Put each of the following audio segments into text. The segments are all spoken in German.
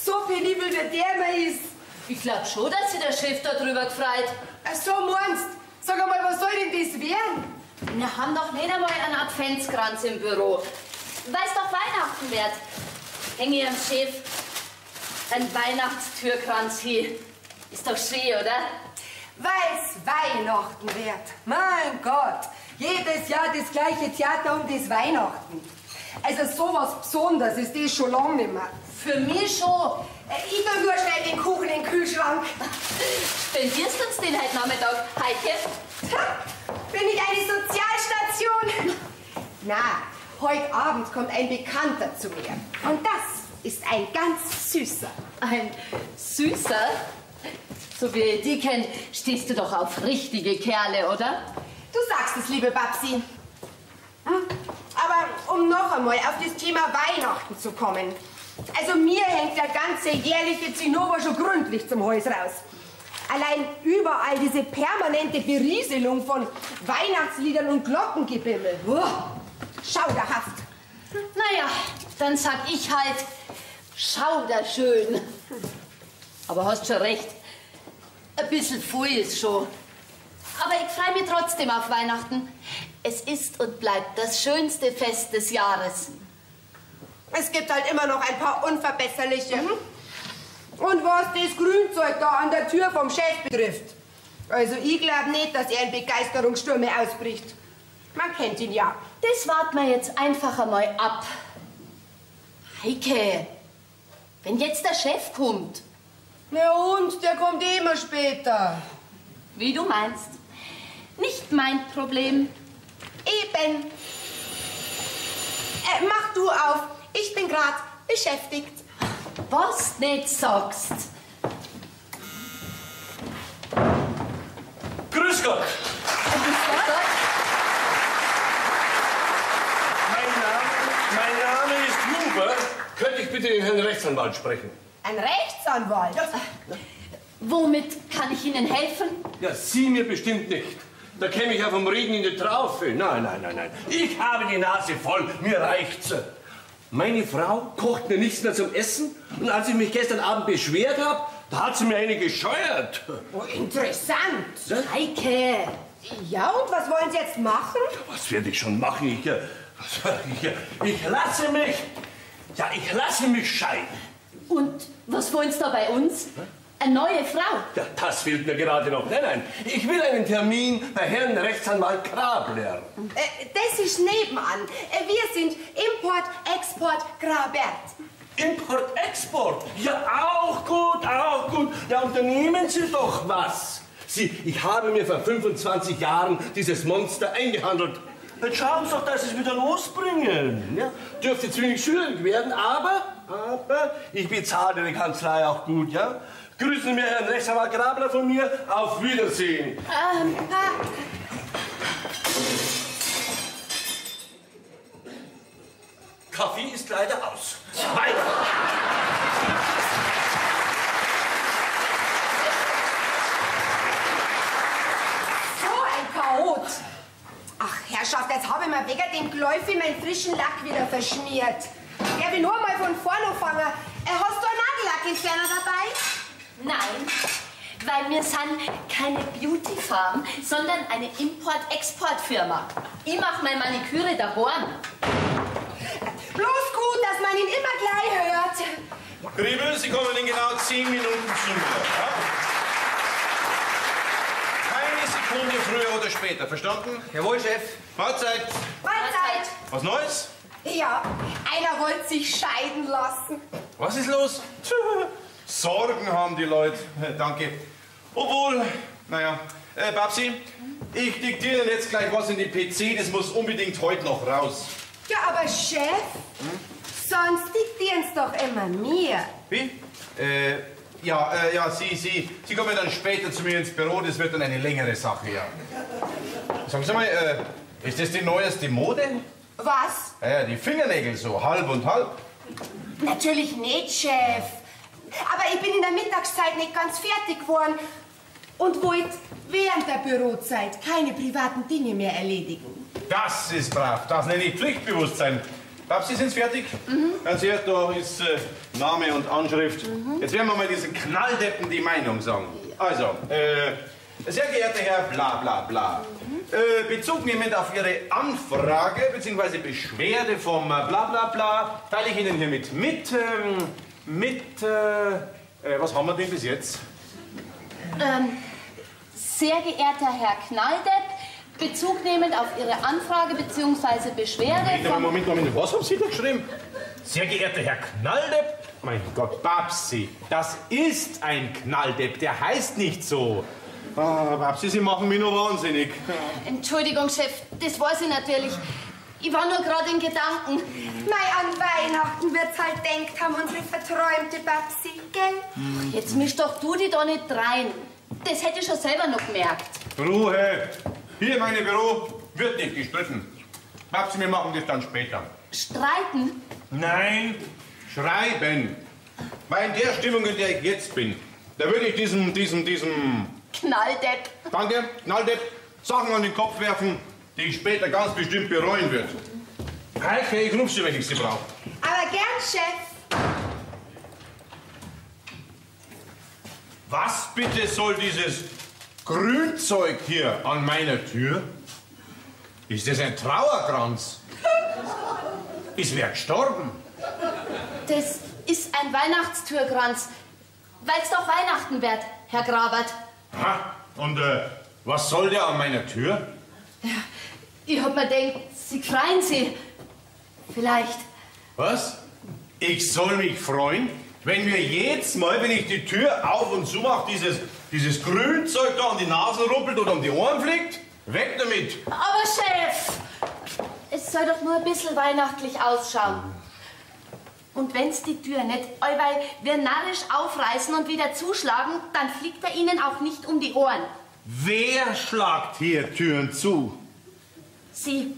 So penibel wie der immer ist. Ich glaub schon, dass sich der Chef da drüber gefreut. So meinst. Sag einmal, was soll denn das werden? Wir haben doch nicht einmal einen Adventskranz im Büro. Weil's doch Weihnachten wird. Hänge ich am Chef einen Weihnachtstürkranz hin. Ist doch schön, oder? Weil's Weihnachten wird. Mein Gott. Jedes Jahr das gleiche Theater um das Weihnachten. Also sowas Besonderes ist das schon lange nicht mehr. Für mich schon. Ich tu nur schnell den Kuchen in den Kühlschrank. Spendierst du uns den heute Nachmittag, Heike? Bin ich eine Sozialstation? Na, heute Abend kommt ein Bekannter zu mir. Und das ist ein ganz Süßer. Ein Süßer? So wie ich die kennt, stehst du doch auf richtige Kerle, oder? Du sagst es, liebe Babsi. Aber um noch einmal auf das Thema Weihnachten zu kommen. Also mir hängt der ganze jährliche Zinnober schon gründlich zum Hals raus. Allein überall diese permanente Berieselung von Weihnachtsliedern und Glockengebimmel. Schauderhaft. Naja, dann sag ich halt schauderschön. Aber hast schon recht. Ein bisschen viel ist schon. Aber ich freue mich trotzdem auf Weihnachten. Es ist und bleibt das schönste Fest des Jahres. Es gibt halt immer noch ein paar Unverbesserliche. Und was das Grünzeug da an der Tür vom Chef betrifft. Also ich glaube nicht, dass er in Begeisterungsstürme ausbricht. Man kennt ihn ja. Das warten wir jetzt einfach einmal ab. Heike, wenn jetzt der Chef kommt. Na und, der kommt immer später. Wie du meinst. Nicht mein Problem. Eben. Mach du auf. Ich bin gerade beschäftigt. Was nicht sagst. Grüß Gott. Mein Name ist Huber. Könnte ich bitte den Herrn Rechtsanwalt sprechen? Ein Rechtsanwalt? Womit kann ich Ihnen helfen? Ja, Sie mir bestimmt nicht. Da käme ich ja vom Regen in die Traufe. Nein. Ich habe die Nase voll. Mir reicht's. Meine Frau kocht mir nichts mehr zum Essen. Und als ich mich gestern Abend beschwert habe, da hat sie mir eine gescheuert. Oh, interessant. Ja? Heike. Ja, und was wollen Sie jetzt machen? Ja, was werde ich schon machen? Ich lasse mich. Ja, ich lasse mich scheiden. Und was wollen Sie da bei uns? Eine neue Frau? Ja, das fehlt mir gerade noch. Nein. Ich will einen Termin bei Herrn Rechtsanwalt Grabler. Das ist nebenan. Wir sind Import, Export, Grabert. Import, Export? Ja, auch gut. Ja, unternehmen Sie doch was. Ich habe mir vor 25 Jahren dieses Monster eingehandelt. Jetzt schauen Sie doch, dass Sie es wieder losbringen. Ja? Dürfte ziemlich schwierig werden, aber ich bezahle die Kanzlei auch gut, ja? Grüßen Sie mir Herrn Rechtsanwalt Grabler von mir. Auf Wiedersehen. Kaffee ist leider aus. Weiter. So ein Chaot. Ach, Herrschaft, jetzt habe ich mir wegen dem Gläufi meinen frischen Lack wieder verschmiert. Ja, will nur mal von vorne anfangen. Hast du einen Nagellackentferner dabei? Nein, weil wir sind keine Beauty-Farm, sondern eine Import-Export-Firma. Ich mache meine Maniküre daheim. Bloß gut, dass man ihn immer gleich hört. Griebel, Sie kommen in genau 10 Minuten zu mir. Ja? Keine Sekunde früher oder später, verstanden? Jawohl, Chef. Mahlzeit. Mahlzeit. Was Neues? Ja, einer wollte sich scheiden lassen. Was ist los? Sorgen haben die Leute. Danke. Obwohl, naja, Babsi, Ich diktiere Ihnen jetzt gleich was in die PC, das muss unbedingt heute noch raus. Ja, aber Chef, sonst diktieren's doch immer mir. Wie? Ja, Sie kommen dann später zu mir ins Büro, das wird dann eine längere Sache, ja. Sagen Sie mal, ist das die neueste Mode? Was? Ja, die Fingernägel so, halb und halb. Natürlich nicht, Chef. Aber ich bin in der Mittagszeit nicht ganz fertig geworden und wollte während der Bürozeit keine privaten Dinge mehr erledigen. Das ist brav, das nenne ich Pflichtbewusstsein. Babsi, sind Sie fertig? Ganz ehrlich, da ist Name und Anschrift. Jetzt werden wir mal diesen Knalldeppen die Meinung sagen. Also, sehr geehrter Herr bla bla bla, Bezug nehmend auf Ihre Anfrage bzw. Beschwerde vom bla bla bla teile ich Ihnen hiermit was haben wir denn bis jetzt? Sehr geehrter Herr Knalldepp, Bezug nehmend auf Ihre Anfrage bzw. Beschwerde vom... Moment, was haben Sie da geschrieben? Sehr geehrter Herr Knalldepp? Mein Gott, Babsi, das ist ein Knalldepp, der heißt nicht so. Ah, Babsi, Sie machen mich nur wahnsinnig. Entschuldigung, Chef, das weiß ich natürlich. Ich war nur gerade in Gedanken. Mei, an Weihnachten wird's halt denkt haben, unsere verträumte Babsi, gell? Jetzt misch doch du die da nicht rein. Das hätte ich schon selber noch gemerkt. Ruhe! Hier in meinem Büro wird nicht gestritten. Babsi, wir machen das dann später. Streiten? Nein, schreiben. Weil in der Stimmung, in der ich jetzt bin, da würde ich diesem Knalldepp. Danke, Knalldepp, Sachen an den Kopf werfen, die ich später ganz bestimmt bereuen wird. Heike, ich ruf Sie, wenn ich Sie brauche. Aber gern, Chef. Was bitte soll dieses Grünzeug hier an meiner Tür? Ist das ein Trauerkranz? Ist wer gestorben? Das ist ein Weihnachtstürkranz. Weil's doch Weihnachten wird, Herr Grabert. Ha, und was soll der an meiner Tür? Ja, ich hab mir gedacht, Sie freuen sich. Vielleicht. Was? Ich soll mich freuen, wenn mir jedes Mal, wenn ich die Tür auf und zu mache, dieses Grünzeug da an die Nase rumpelt oder um die Ohren fliegt? Weg damit! Aber Chef, es soll doch nur ein bisschen weihnachtlich ausschauen. Und wenn's die Tür nicht allweil wir narrisch aufreißen und wieder zuschlagen, dann fliegt er Ihnen auch nicht um die Ohren. Wer schlagt hier Türen zu? Sie.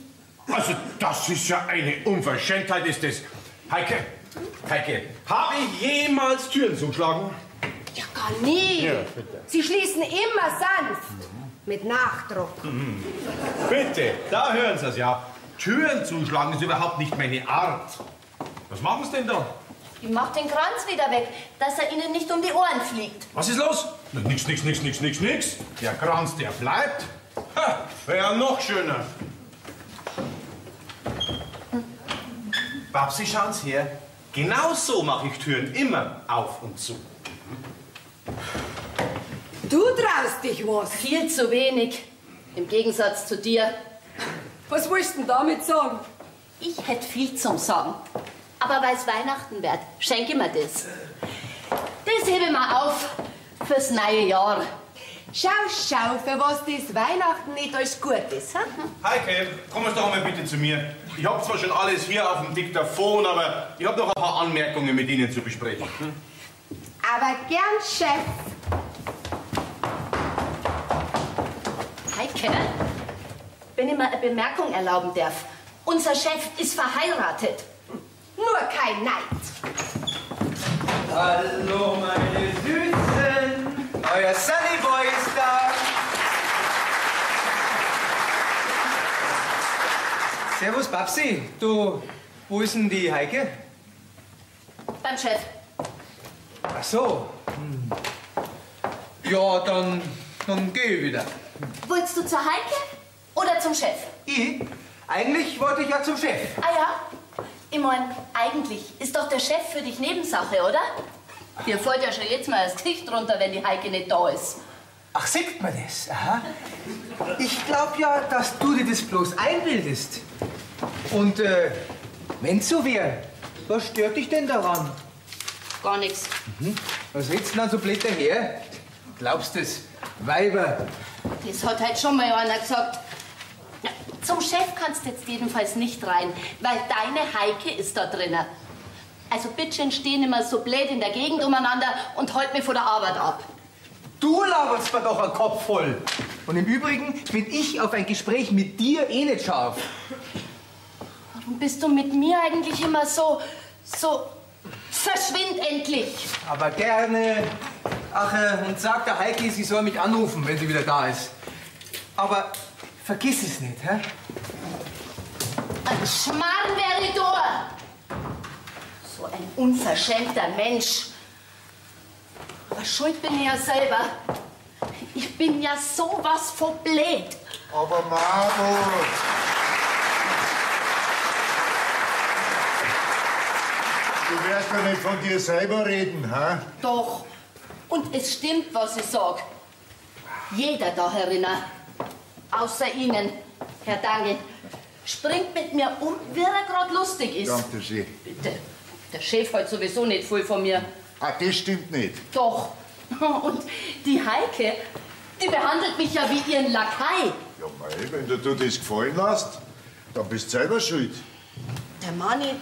Also, das ist ja eine Unverschämtheit, ist das. Heike, habe ich jemals Türen zugeschlagen? Ja, gar nie. Ja, bitte. Sie schließen immer sanft. Mit Nachdruck. Bitte, da hören Sie es ja. Türen zuschlagen ist überhaupt nicht meine Art. Was machen Sie denn da? Ich mach den Kranz wieder weg, dass er Ihnen nicht um die Ohren fliegt. Was ist los? Nix. Der Kranz, der bleibt. Ha, wäre ja noch schöner. Babsi, schauen Sie her. Genau so mache ich Türen immer auf und zu. Du traust dich was. Viel zu wenig. Im Gegensatz zu dir. Was willst du denn damit sagen? Ich hätte viel zum Sagen. Aber weil's Weihnachten wird, schenke mir das. Das hebe ich mir auf fürs neue Jahr. Schau, für was das Weihnachten nicht alles gut ist. Ha? Heike, kommen Sie doch mal bitte zu mir. Ich habe zwar schon alles hier auf dem Diktaphon, aber ich habe noch ein paar Anmerkungen mit Ihnen zu besprechen. Aber gern, Chef. Heike, wenn ich mir eine Bemerkung erlauben darf. Unser Chef ist verheiratet. Nur kein Neid. Hallo, meine Süßen. Euer Sunny Boy ist da. Servus, Babsi. Du, wo ist denn die Heike? Beim Chef. Ach so. Ja, dann geh ich wieder. Wolltest du zur Heike oder zum Chef? Ich? Eigentlich wollte ich ja zum Chef. Ah ja? Ich mein, eigentlich ist doch der Chef für dich Nebensache, oder? Dir fällt ja schon jetzt mal das Gesicht runter, wenn die Heike nicht da ist. Ach, sagt man das? Aha. Ich glaub ja, dass du dir das bloß einbildest. Und wenn's so wär, was stört dich denn daran? Gar nichts. Was redst du denn so blöd daher? Glaubst du's? Weiber. Das hat halt schon mal einer gesagt. Ja, zum Chef kannst du jetzt jedenfalls nicht rein, weil deine Heike ist da drinnen. Also bitte stehen immer so blöd in der Gegend umeinander und halt mich von der Arbeit ab. Du laberst mir doch einen Kopf voll. Und im Übrigen bin ich auf ein Gespräch mit dir eh nicht scharf. Warum bist du mit mir eigentlich immer so... Verschwind endlich! Aber gerne. Ach, und sag der Heike, sie soll mich anrufen, wenn sie wieder da ist. Aber vergiss es nicht, hä? Ein Schmarrn wäre ich da! So ein unverschämter Mensch. Aber schuld bin ich ja selber. Ich bin ja sowas von blöd. Aber Margot! Du wirst doch nicht von dir selber reden, hä? Doch. Und es stimmt, was ich sag. Jeder da herinnen, außer Ihnen, Herr Dange, springt mit mir um, wie er gerade lustig ist. Danke schön. Bitte. Der Chef hat sowieso nicht viel von mir. Ah, das stimmt nicht. Doch. Und die Heike, die behandelt mich ja wie ihren Lakai. Ja, mei, wenn du dir das gefallen lässt, dann bist du selber schuld. Der Manni,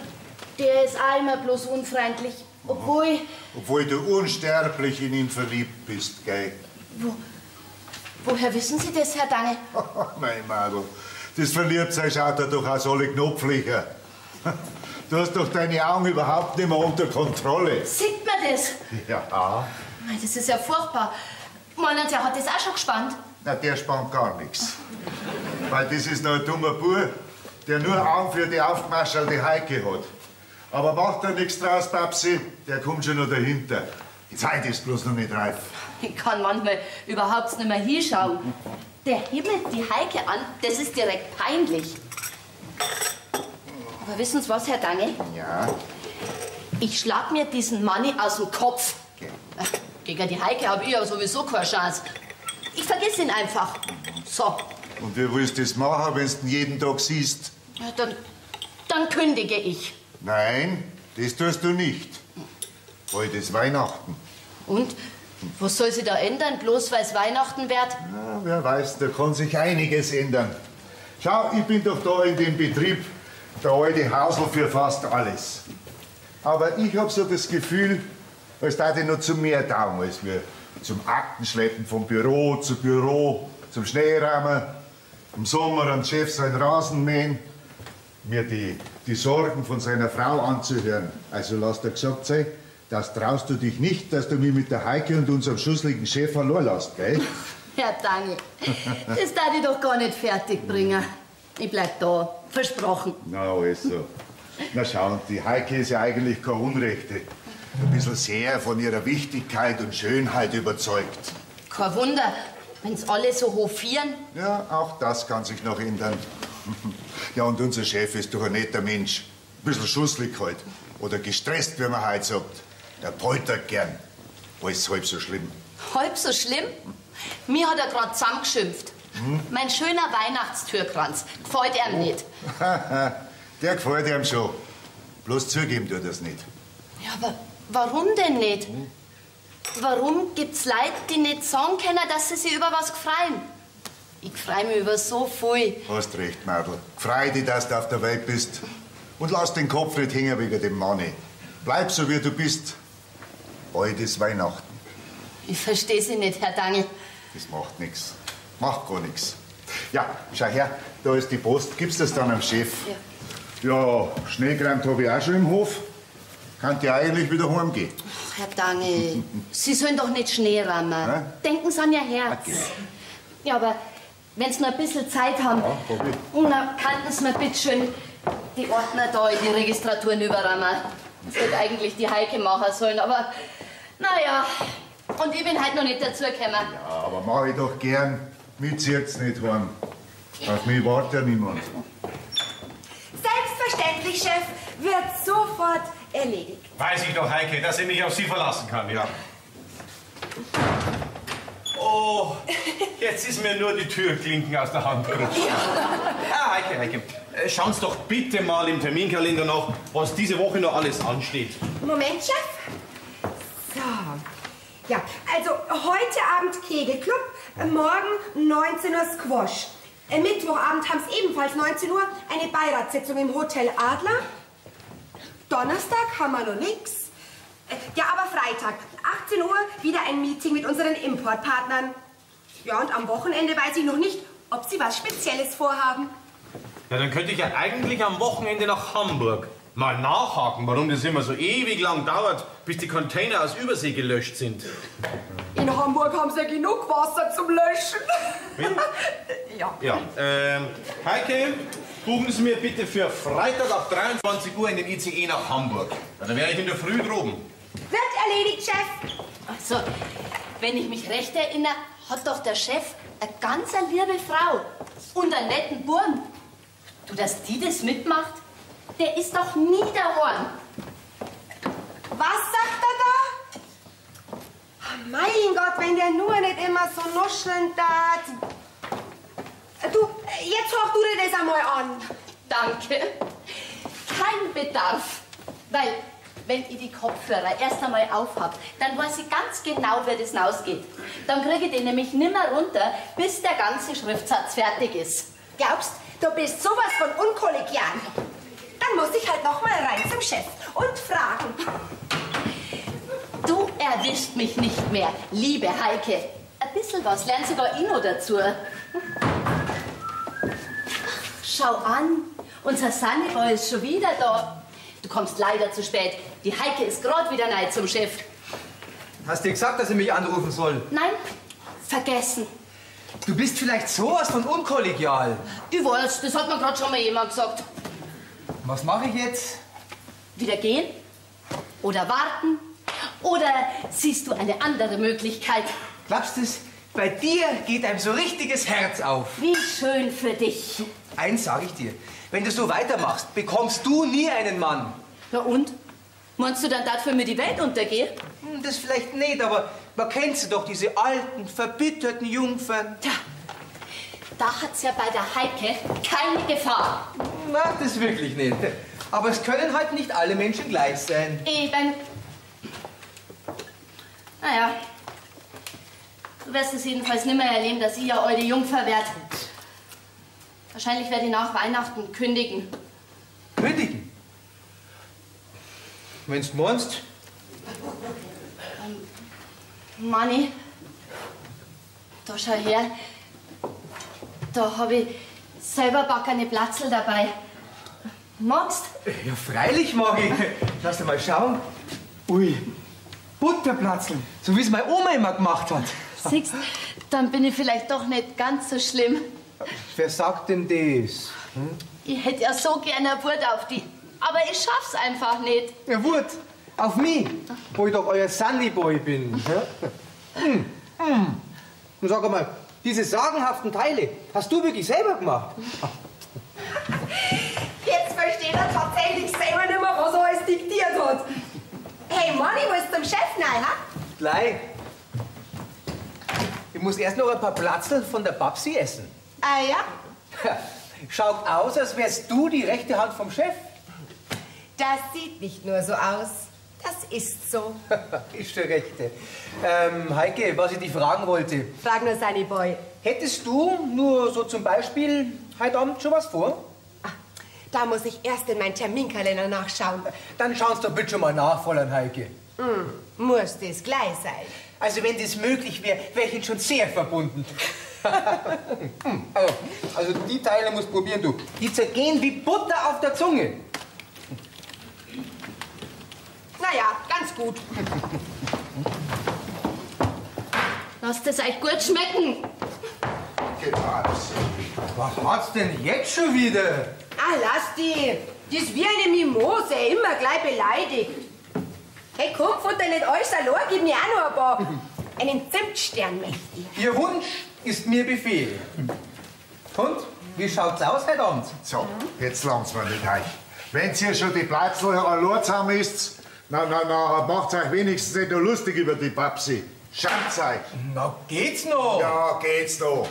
der ist auch immer bloß unfreundlich. Obwohl du unsterblich in ihn verliebt bist, gell? Woher wissen Sie das, Herr Dange? Mein Madel, das Verliebtsein schaut dir doch aus alle Knopflöcher. Du hast doch deine Augen überhaupt nicht mehr unter Kontrolle. Sieht man das? Ja. Mei, das ist ja furchtbar. Meinen Sie, er hat das auch schon gespannt? Na, der spannt gar nichts. Weil das ist noch ein dummer Bub, der nur Augen für die aufgemascherlte Heike hat. Aber macht da nichts draus, Babsi, der kommt schon noch dahinter. Die Zeit ist bloß noch nicht reif. Ich kann manchmal überhaupt nicht mehr hinschauen. Der himmelt die Heike an, das ist direkt peinlich. Aber wissen Sie was, Herr Dange? Ja. Ich schlag mir diesen Manni aus dem Kopf. Gegen die Heike habe ich ja sowieso keine Chance. Ich vergiss ihn einfach. So. Und wie willst du das machen, wenn du ihn jeden Tag siehst? Ja, dann kündige ich. Nein, das tust du nicht. Heute ist Weihnachten. Und? Was soll sich da ändern, bloß weil es Weihnachten wird? Na, wer weiß, da kann sich einiges ändern. Schau, ich bin doch da in dem Betrieb der alte Hausl für fast alles. Aber ich hab so das Gefühl, als da ich noch zu mehr taugen, als wir zum Aktenschleppen vom Büro zu Büro, zum Schneeräumen, im Sommer am Chef sein Rasen mähen, mir die Sorgen von seiner Frau anzuhören. Also lass dir gesagt sein, das traust du dich nicht, dass du mich mit der Heike und unserem schussligen Chef verloren lässt, gell? Herr Dange, das darf ich doch gar nicht fertig bringen. Ich bleib da, versprochen. Na, also. Na schau, die Heike ist ja eigentlich keine Unrechte. Ein bisschen sehr von ihrer Wichtigkeit und Schönheit überzeugt. Kein Wunder, wenn's alle so hofieren. Ja, auch das kann sich noch ändern. Ja, und unser Chef ist doch ein netter Mensch. Ein bisschen schusslig halt. Oder gestresst, wie man heute sagt. Er poltert gern. Alles halb so schlimm. Halb so schlimm? Mir hat er gerade zusammengeschimpft. Mein schöner Weihnachtstürkranz gefällt ihm nicht. Der gefällt ihm schon. Bloß zugeben tut das nicht. Ja, aber warum denn nicht? Warum gibt's Leute, die nicht sagen können, dass sie sich über was freuen? Ich freu mich über so viel. Hast recht, Madel. Freu dich, dass du auf der Welt bist. Und lass den Kopf nicht hängen wegen dem Manni. Bleib so, wie du bist. Bald ist Weihnachten. Ich verstehe Sie nicht, Herr Dange. Das macht nichts. Macht gar nichts. Ja, schau her, da ist die Post. Gibst das dann am Chef? Ja, Schneegeräumt habe ich auch schon im Hof. Kann ja eigentlich wieder heimgehen. Ach, Herr Dange, Sie sollen doch nicht Schnee rammen. Hä? Denken Sie an Ihr Herz. Okay. Ja, aber wenn Sie noch ein bisschen Zeit haben, Ja, hab ich. dann könnten Sie mir bitte schön die Ordner da in die Registraturen überrammen. Das hätte eigentlich die Heike machen sollen, aber naja. Und ich bin halt noch nicht dazugekommen. Ja, aber mach ich doch gern. Mich zieht's nicht heim. Auf mich wartet ja niemand. Selbstverständlich, Chef, wird sofort erledigt. Weiß ich doch, Heike, dass ich mich auf Sie verlassen kann, ja. Oh, jetzt ist mir nur die Türklinken aus der Hand gerutscht. Ah, Heike, schauen Sie doch bitte mal im Terminkalender nach, was diese Woche noch alles ansteht. Moment, Chef. So. Ja, also heute Abend Kegelclub, Morgen 19 Uhr Squash. Mittwochabend haben es ebenfalls 19 Uhr eine Beiratssitzung im Hotel Adler. Donnerstag haben wir noch nix. Ja, aber Freitag, 18 Uhr, wieder ein Meeting mit unseren Importpartnern. Ja, und am Wochenende weiß ich noch nicht, ob Sie was Spezielles vorhaben. Ja, dann könnte ich ja eigentlich am Wochenende nach Hamburg mal nachhaken, warum das immer so ewig lang dauert, bis die Container aus Übersee gelöscht sind. In Hamburg haben Sie ja genug Wasser zum Löschen. Ja. Heike, buchen Sie mir bitte für Freitag ab 23 Uhr in den ICE nach Hamburg. Ja, dann wäre ich in der Früh droben. Wird erledigt, Chef. Also, wenn ich mich recht erinnere, hat doch der Chef eine ganz liebe Frau und einen netten Burm. Du, dass die das mitmacht, der ist doch nie daheim. Was sagt er da? Mein Gott, wenn der nur nicht immer so nuscheln tat. Du, jetzt hör du dir das einmal an. Danke. Kein Bedarf. Weil, wenn ich die Kopfhörer erst einmal aufhab, dann weiß ich ganz genau, wie das ausgeht. Dann kriege ich den nämlich nimmer runter, bis der ganze Schriftsatz fertig ist. Glaubst, du bist sowas von unkollegial. Dann muss ich halt noch mal rein zum Chef und fragen. Du erwischt mich nicht mehr, liebe Heike. Ein bisschen was lernt sogar ich noch dazu. Schau an, unser Sunnyboy ist schon wieder da. Du kommst leider zu spät. Die Heike ist gerade wieder neu zum Chef. Hast du gesagt, dass er mich anrufen soll? Nein, vergessen. Du bist vielleicht sowas von unkollegial. Ich weiß, das hat mir gerade schon mal jemand gesagt. Was mache ich jetzt? Wieder gehen? Oder warten? Oder siehst du eine andere Möglichkeit? Glaubst du es? Bei dir geht einem so richtiges Herz auf. Wie schön für dich. Eins sage ich dir. Wenn du so weitermachst, bekommst du nie einen Mann. Ja und? Meinst du dann, dafür mir die Welt untergeht? Das vielleicht nicht, aber man kennt sie doch, diese alten, verbitterten Jungfern. Tja, da hat's ja bei der Heike keine Gefahr. Na, das wirklich nicht. Aber es können halt nicht alle Menschen gleich sein. Eben. Naja, du wirst es jedenfalls nicht mehr erleben, dass ich ja eure Jungfer werd. Wahrscheinlich werde ich nach Weihnachten kündigen. Kündigen? Wenn's meinst? Manni, da schau her. Da habe ich selber backene Platzl dabei. Magst? Ja, freilich mag ich. Lass dir mal schauen. Ui, Butterplatzl, so wie es meine Oma immer gemacht hat. Siehst, dann bin ich vielleicht doch nicht ganz so schlimm. Wer sagt denn das? Ich hätte ja so gerne eine Wut auf die, aber ich schaff's einfach nicht. Ja, Wut, auf mich, wo ich doch euer Sunnyboy bin. Und sag einmal, diese sagenhaften Teile hast du wirklich selber gemacht? Jetzt versteht er tatsächlich selber nicht mehr, was er alles diktiert hat. Hey, Manni, willst du zum Chef rein, ha? Gleich. Ich muss erst noch ein paar Platzl von der Babsi essen. Ah ja? Schaut aus, als wärst du die rechte Hand vom Chef. Das sieht nicht nur so aus. Das ist so. Ist der Rechte. Heike, was ich dich fragen wollte. Frag nur Sunnyboy. Hättest du nur so zum Beispiel heute Abend schon was vor? Ah, da muss ich erst in meinen Terminkalender nachschauen. Dann schaust du bitte schon mal nach, Fräulein Heike. Muss das gleich sein. Also wenn das möglich wäre, wäre ich Ihnen schon sehr verbunden. Also die Teile musst du probieren, du. Die zergehen wie Butter auf der Zunge. Naja, ganz gut. Lasst es euch gut schmecken. Was hat's denn jetzt schon wieder? Ah, lass die. Die ist wie eine Mimose, immer gleich beleidigt. Hey, komm, futter nicht alles allein, gib mir auch noch ein paar. Einen Zimtstern möchte ich. Ihr Wunsch ist mir Befehl. Und, wie schaut's aus heute Abend? So, jetzt langt's mir nicht euch. Wenn's hier schon die Platzl allein zusammen ist, na, macht's euch wenigstens nicht nur lustig über die Babsi. Schaut's euch. Na, geht's noch? Ja, geht's noch.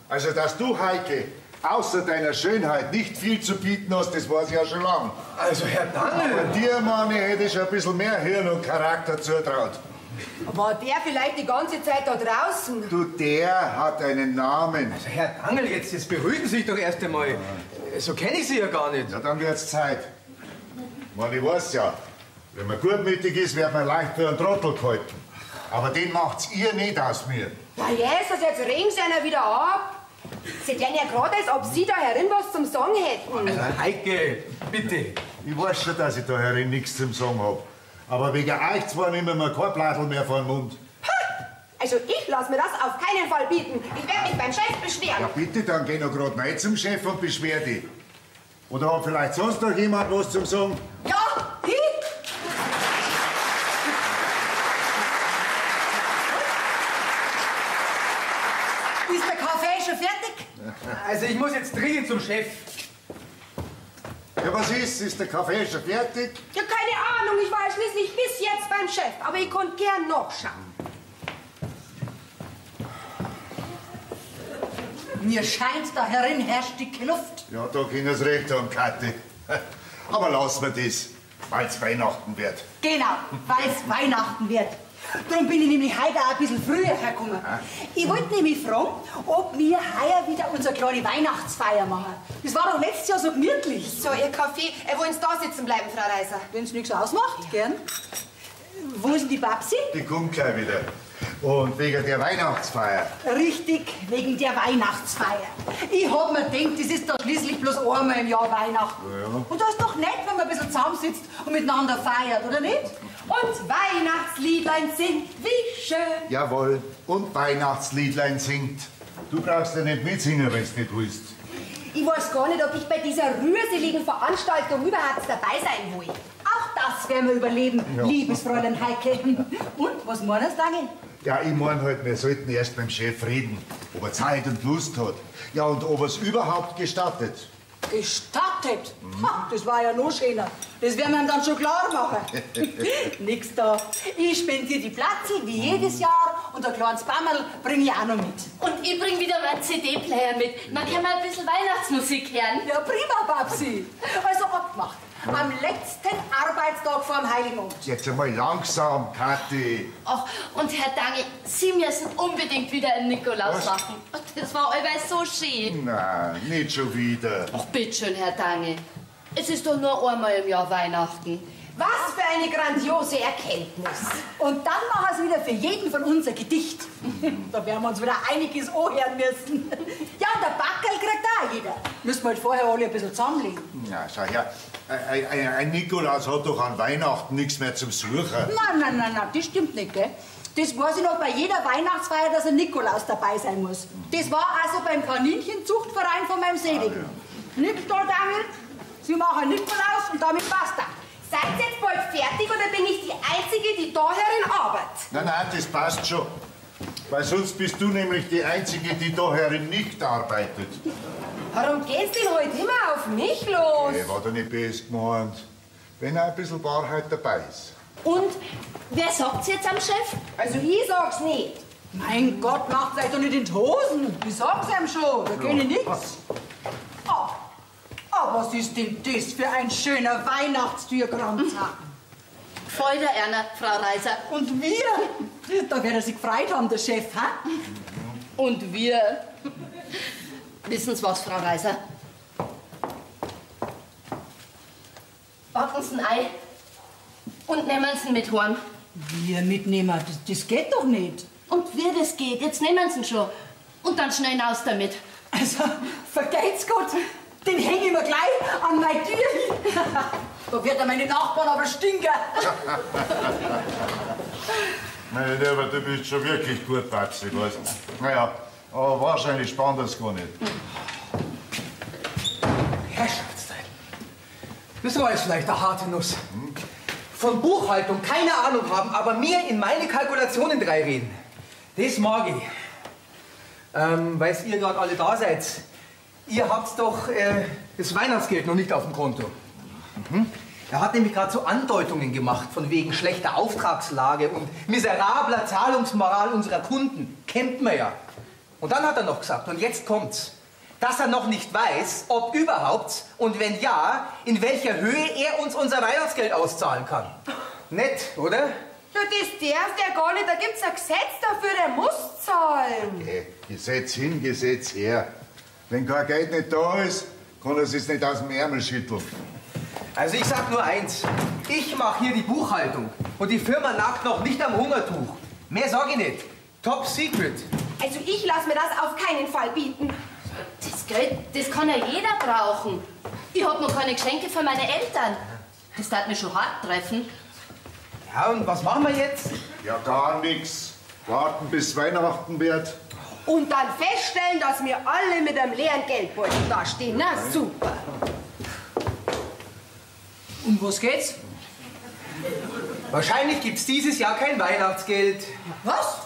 Also, dass du, Heike, außer deiner Schönheit nicht viel zu bieten hast, das weiß ich ja schon lang. Also, Herr Dangel. Aber dir, Mann, hätte ich schon ein bisschen mehr Hirn und Charakter zutraut. War der vielleicht die ganze Zeit da draußen? Du, der hat einen Namen. Also, Herr Dangl, jetzt beruhigen Sie sich doch erst einmal. So kenne ich Sie ja gar nicht. Ja, dann wird's Zeit. Ich weiß ja, wenn man gutmütig ist, wird man leicht für einen Trottel gehalten. Aber den macht's ihr nicht aus mir. Na Jesus, jetzt regen Sie einer wieder ab. Sie tun ja gerade, als ob Sie da herin was zum Sagen hätten. Also, Heike, bitte. Ich weiß schon, dass ich da herin nichts zum Sagen hab. Aber wegen euch zwei nehmen wir kein Blattl mehr vor den Mund. Also ich lasse mir das auf keinen Fall bieten. Ich werde mich beim Chef beschweren. Ja bitte, dann geh noch grad rein zum Chef und beschwer dich. Oder hat vielleicht sonst noch jemand was zum Sagen? Ja, ich. Ist der Kaffee schon fertig? Also ich muss jetzt dringend zum Chef. Ja, was ist? Ist der Kaffee schon fertig? Ja, keine Ahnung. Ich war ja schließlich bis jetzt beim Chef. Aber ich konnte gern nachschauen. Mir scheint, da herin herrscht dicke Luft. Ja, da können Sie recht haben, Kathi. Aber lassen wir das, weil's Weihnachten wird. Genau, weil es Weihnachten wird. Darum bin ich nämlich heute auch ein bisschen früher hergekommen. Ich wollte nämlich fragen, ob wir heuer wieder unsere kleine Weihnachtsfeier machen. Das war doch letztes Jahr so gemütlich. So, Ihr Kaffee. Wollen Sie da sitzen bleiben, Frau Reiser? Wenn es nichts ausmacht, gern. Wo ist denn die Babsi? Die kommt gleich wieder. Und wegen der Weihnachtsfeier. Richtig, wegen der Weihnachtsfeier. Ich hab mir gedacht, das ist doch schließlich bloß einmal im Jahr Weihnachten. Ja. Und das ist doch nett, wenn man ein bisschen zusammensitzt und miteinander feiert, oder nicht? Und Weihnachtsliedlein singt, wie schön. Jawohl. Und Weihnachtsliedlein singt. Du brauchst ja nicht mitsingen, wenn's nicht willst. Ich weiß gar nicht, ob ich bei dieser rührseligen Veranstaltung überhaupt dabei sein will. Auch das werden wir überleben, Ja. liebes Fräulein Heike. Und, was meinst du, Daniel? Ja, ich mein halt, wir sollten erst beim Chef reden, ob er Zeit und Lust hat. Ja, und ob er es überhaupt gestattet. Gestattet? Ha, das war ja noch schöner. Das werden wir ihm dann schon klar machen. Nix da. Ich spendiere die Platzi wie jedes Jahr und ein kleines Bammerl bringe ich auch noch mit. Und ich bring wieder meinen CD-Player mit. Dann können wir ein bisschen Weihnachtsmusik hören. Ja, prima, Babsi. Also abgemacht. Am letzten Arbeitstag vor dem Heiligabend. Jetzt einmal langsam, Kathi. Ach, und Herr Dangl, Sie müssen unbedingt wieder einen Nikolaus Was? machen. Das war allweil so schön. Nein, nicht schon wieder. Ach, bitteschön, Herr Dangl. Es ist doch nur einmal im Jahr Weihnachten. Was für eine grandiose Erkenntnis. Und dann machen sie wieder für jeden von uns ein Gedicht. Da werden wir uns wieder einiges anhören müssen. Ja, und der Backerl kriegt auch jeder. Müssen wir halt vorher alle ein bisschen zusammenlegen. Na, schau her. Ein Nikolaus hat doch an Weihnachten nichts mehr zum Suchen. Nein, das stimmt nicht, gell? Das weiß ich noch bei jeder Weihnachtsfeier, dass ein Nikolaus dabei sein muss. Das war also beim Kaninchenzuchtverein von meinem Seligen. Nix da, Daniel. Sie machen Nikolaus und damit basta. Seid ihr jetzt bald fertig oder bin ich die Einzige, die da herin arbeitet? Nein, das passt schon. Weil sonst bist du nämlich die Einzige, die da herin nicht arbeitet. Warum geht's denn heute immer auf mich los? Nee, war doch nicht best gemeint. Wenn auch ein bisschen Wahrheit dabei ist. Und wer sagt's jetzt am Chef? Also ich sag's nicht. Mein Gott, macht euch doch nicht in die Hosen. Ich sag's ihm schon, da geht nichts. Oh, was ist denn das für ein schöner Weihnachtstürkranz? Voll der Erna, Frau Reiser. Und wir? Da wird er sich gefreut haben, der Chef, ha? Und wir. Wissen Sie was, Frau Reiser? Backen Sie ein Ei und nehmen Sie ihn mit heim. Wir mitnehmen, das geht doch nicht. Und wie das geht, jetzt nehmen Sie ihn schon. Und dann schnell raus damit. Also, vergeht's Gott, den hänge ich mir gleich an meine Tür hin. Da wird er meine Nachbarn aber stinken. Meine Liebe, du bist schon wirklich gut, Babsi, weißt du. Naja, aber wahrscheinlich spannt das gar nicht. Herrschaftszeit. Das war jetzt vielleicht eine harte Nuss. Von Buchhaltung keine Ahnung haben, aber mir in meine Kalkulationen reinreden. Das mag ich. Weil ihr gerade alle da seid. Ihr habt doch das Weihnachtsgeld noch nicht auf dem Konto. Er hat nämlich gerade so Andeutungen gemacht, von wegen schlechter Auftragslage und miserabler Zahlungsmoral unserer Kunden. Kennt man ja. Und dann hat er noch gesagt, und jetzt kommt's, dass er noch nicht weiß, ob überhaupt und wenn ja, in welcher Höhe er uns unser Weihnachtsgeld auszahlen kann. Nett, oder? Ja, das darf der gar nicht. Da gibt's ein Gesetz dafür, der muss zahlen. Gesetz hin, Gesetz her. Wenn kein Geld nicht da ist, kann er sich nicht aus dem Ärmel schütteln. Also ich sag nur eins. Ich mache hier die Buchhaltung. Und die Firma nagt noch nicht am Hungertuch. Mehr sag ich nicht. Top secret. Also ich lasse mir das auf keinen Fall bieten. Das Geld, das kann ja jeder brauchen. Ich hab noch keine Geschenke für meine Eltern. Das darf mich schon hart treffen. Ja, und was machen wir jetzt? Ja, gar nichts. Warten bis Weihnachten wird. Und dann feststellen, dass wir alle mit einem leeren Geldbeutel dastehen. Na super. Um was geht's? Wahrscheinlich gibt's dieses Jahr kein Weihnachtsgeld. Was?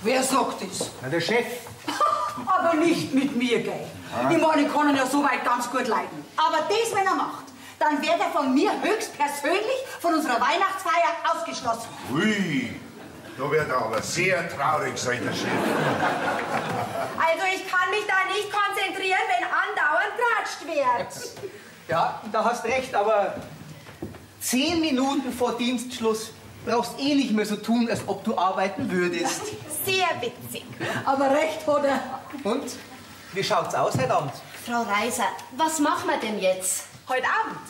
Wer sagt das? Na, der Chef. Aber nicht mit mir, gell? Ich meine, ich kann ihn ja soweit ganz gut leiden. Aber das, wenn er macht, dann wird er von mir höchstpersönlich von unserer Weihnachtsfeier ausgeschlossen. Ui, da wird er aber sehr traurig sein, der Chef. Also ich kann mich da nicht konzentrieren, wenn andauernd geratscht wird. Ja, da hast recht, aber 10 Minuten vor Dienstschluss brauchst eh nicht mehr so tun, als ob du arbeiten würdest. Sehr witzig. Aber recht hat er. Und? Wie schaut's aus heute Abend? Frau Reiser, was machen wir denn jetzt? Heute Abend?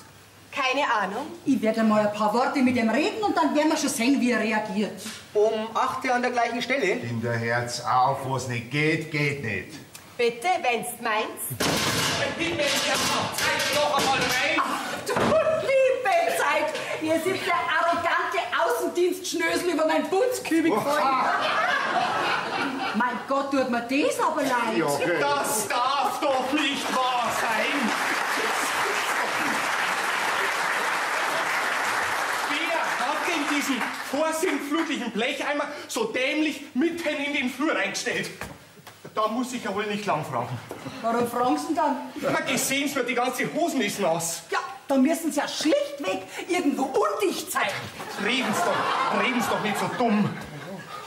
Keine Ahnung. Ich werde mal ein paar Worte mit ihm reden und dann werden wir schon sehen, wie er reagiert. Um 8 Uhr an der gleichen Stelle? Kinder, Herz auf, was nicht geht, geht nicht. Bitte, wenn's meinst. Bitte, zeig noch einmal rein. Du liebe Zeit! Ihr seid der arrogante Außendienstschnösel über mein Putzkübel gefallen. Mein Gott, tut mir das aber leid. Ja, okay. Das darf doch nicht wahr sein. Wer hat denn diesen vorsinnflutlichen Blecheimer so dämlich mitten in den Flur reingestellt? Da muss ich ja wohl nicht lang fragen. Warum fragen Sie denn dann? Na, gesehen wird, die ganze Hosen ist nass. Ja, da müssen Sie ja schlichtweg irgendwo undicht sein. Reden's doch nicht so dumm.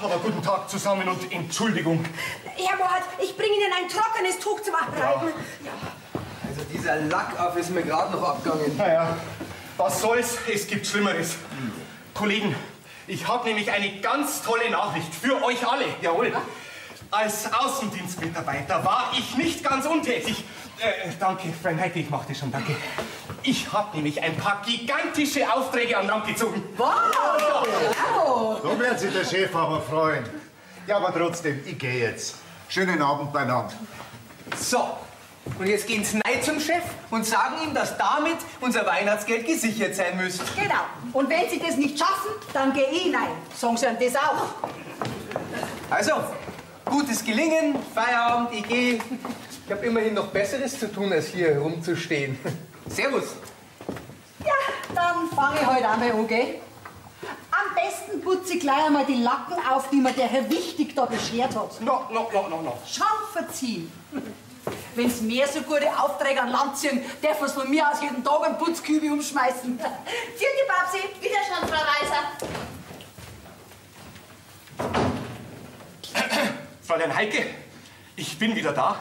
Aber guten Tag zusammen und Entschuldigung. Herr Mohart, ich bringe Ihnen ein trockenes Tuch zum Abreiben. Also dieser Lackaff ist mir gerade noch abgegangen. Naja, was soll's, es gibt Schlimmeres. Kollegen, ich habe nämlich eine ganz tolle Nachricht für euch alle. Jawohl. Als Außendienstmitarbeiter war ich nicht ganz untätig. Danke, Frank Heike, ich mach das schon, danke. Ich habe nämlich ein paar gigantische Aufträge an Land gezogen. Wow! Da wird sich der Chef aber freuen. Ja, aber trotzdem, ich gehe jetzt. Schönen Abend beieinander. So, und jetzt gehen Sie rein zum Chef und sagen ihm, dass damit unser Weihnachtsgeld gesichert sein müsste. Genau. Und wenn Sie das nicht schaffen, dann geh ich rein. Sagen Sie ihm das auch. Also, gutes Gelingen, Feierabend, ich gehe. Ich habe immerhin noch Besseres zu tun, als hier rumzustehen. Servus. Ja, dann fange ich heute einmal an, gell? Am besten putze ich gleich einmal die Lacken auf, die mir der Herr Wichtig da beschert hat. No. Schon verziehen. Wenn Sie mehr so gute Aufträge an Land ziehen, dürfen Sie von mir aus jeden Tag einen Putzkübel umschmeißen. Vierte Babsi. Wiederschauen, Frau Reiser. Fräulein Heike, ich bin wieder da.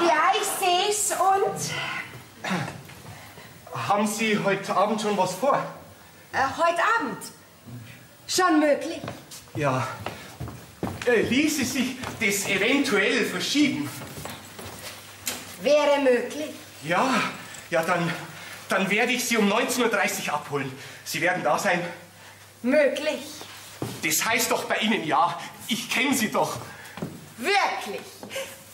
Ja, ich seh's und... Haben Sie heute Abend schon was vor? Heute Abend? Schon möglich? Ja. Ließe sich das eventuell verschieben? Wäre möglich. Ja, dann werde ich Sie um 19:30 Uhr abholen. Sie werden da sein? Möglich. Das heißt doch bei Ihnen ja. Ich kenne Sie doch. Wirklich.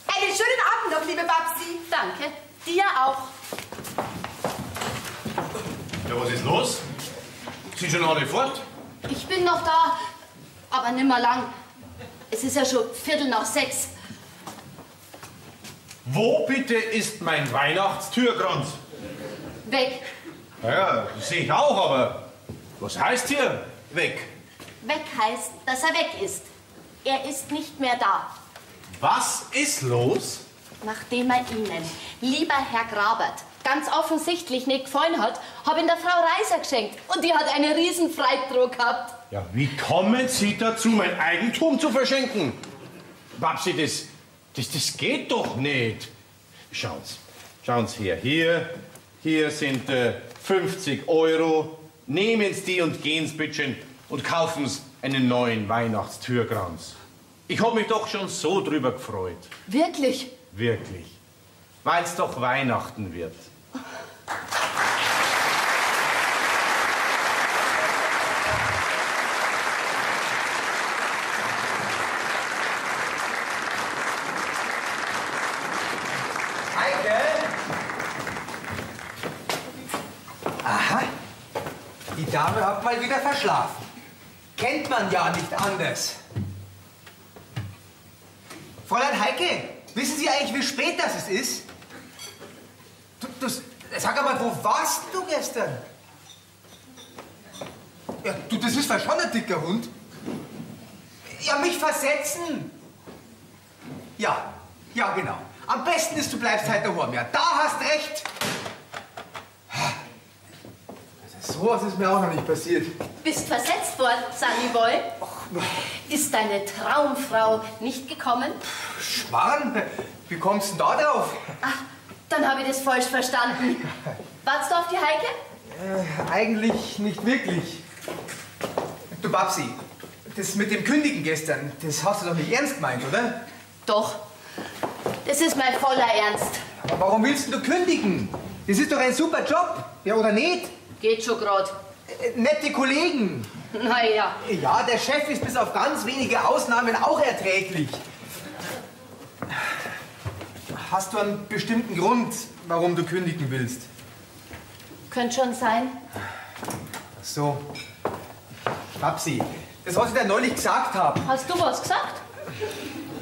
Einen schönen Abend noch, liebe Babsi. Danke. Dir auch. Ja, was ist los? Sind schon alle fort? Ich bin noch da, aber nimmer lang. Es ist ja schon 5:45. Wo bitte ist mein Weihnachtstürkranz? Weg. Ja, das sehe ich auch, aber was heißt hier weg? Weg heißt, dass er weg ist. Er ist nicht mehr da. Was ist los? Nachdem er Ihnen, lieber Herr Grabert, ganz offensichtlich nicht gefallen hat, habe ihn der Frau Reiser geschenkt. Und die hat eine riesen Freude gehabt. Ja, wie kommen Sie dazu, mein Eigentum zu verschenken? Babsi, das geht doch nicht. Schauen Sie her. Hier sind 50 Euro. nehmen's die und gehen's bitteschön und kaufen's einen neuen Weihnachtstürkranz. Ich hab mich doch schon so drüber gefreut. Wirklich? Wirklich. Weil's doch Weihnachten wird. Aha, die Dame hat mal wieder verschlafen. Kennt man ja nicht anders. Fräulein Heike, wissen Sie eigentlich, wie spät das ist? Sag einmal, wo warst du gestern? Ja, du, das ist ja schon ein dicker Hund. Ja, mich versetzen. Ja, genau. Am besten ist, du bleibst heute daheim. Ja, da hast recht. So was ist mir auch noch nicht passiert. Bist versetzt worden, Sunny Boy? Ist deine Traumfrau nicht gekommen? Schmarrn, wie kommst du denn da drauf? Ach, dann habe ich das falsch verstanden. Wartest du auf die Heike? Eigentlich nicht wirklich. Du Babsi, das mit dem Kündigen gestern, das hast du doch nicht ernst gemeint, oder? Doch. Das ist mein voller Ernst. Aber warum willst du kündigen? Das ist doch ein super Job, ja oder nicht? Geht schon grad. Nette Kollegen. Naja. Ja, der Chef ist bis auf ganz wenige Ausnahmen auch erträglich. Hast du einen bestimmten Grund, warum du kündigen willst? Könnte schon sein. Ach so. Babsi, das, was ich dir neulich gesagt habe. Hast du was gesagt?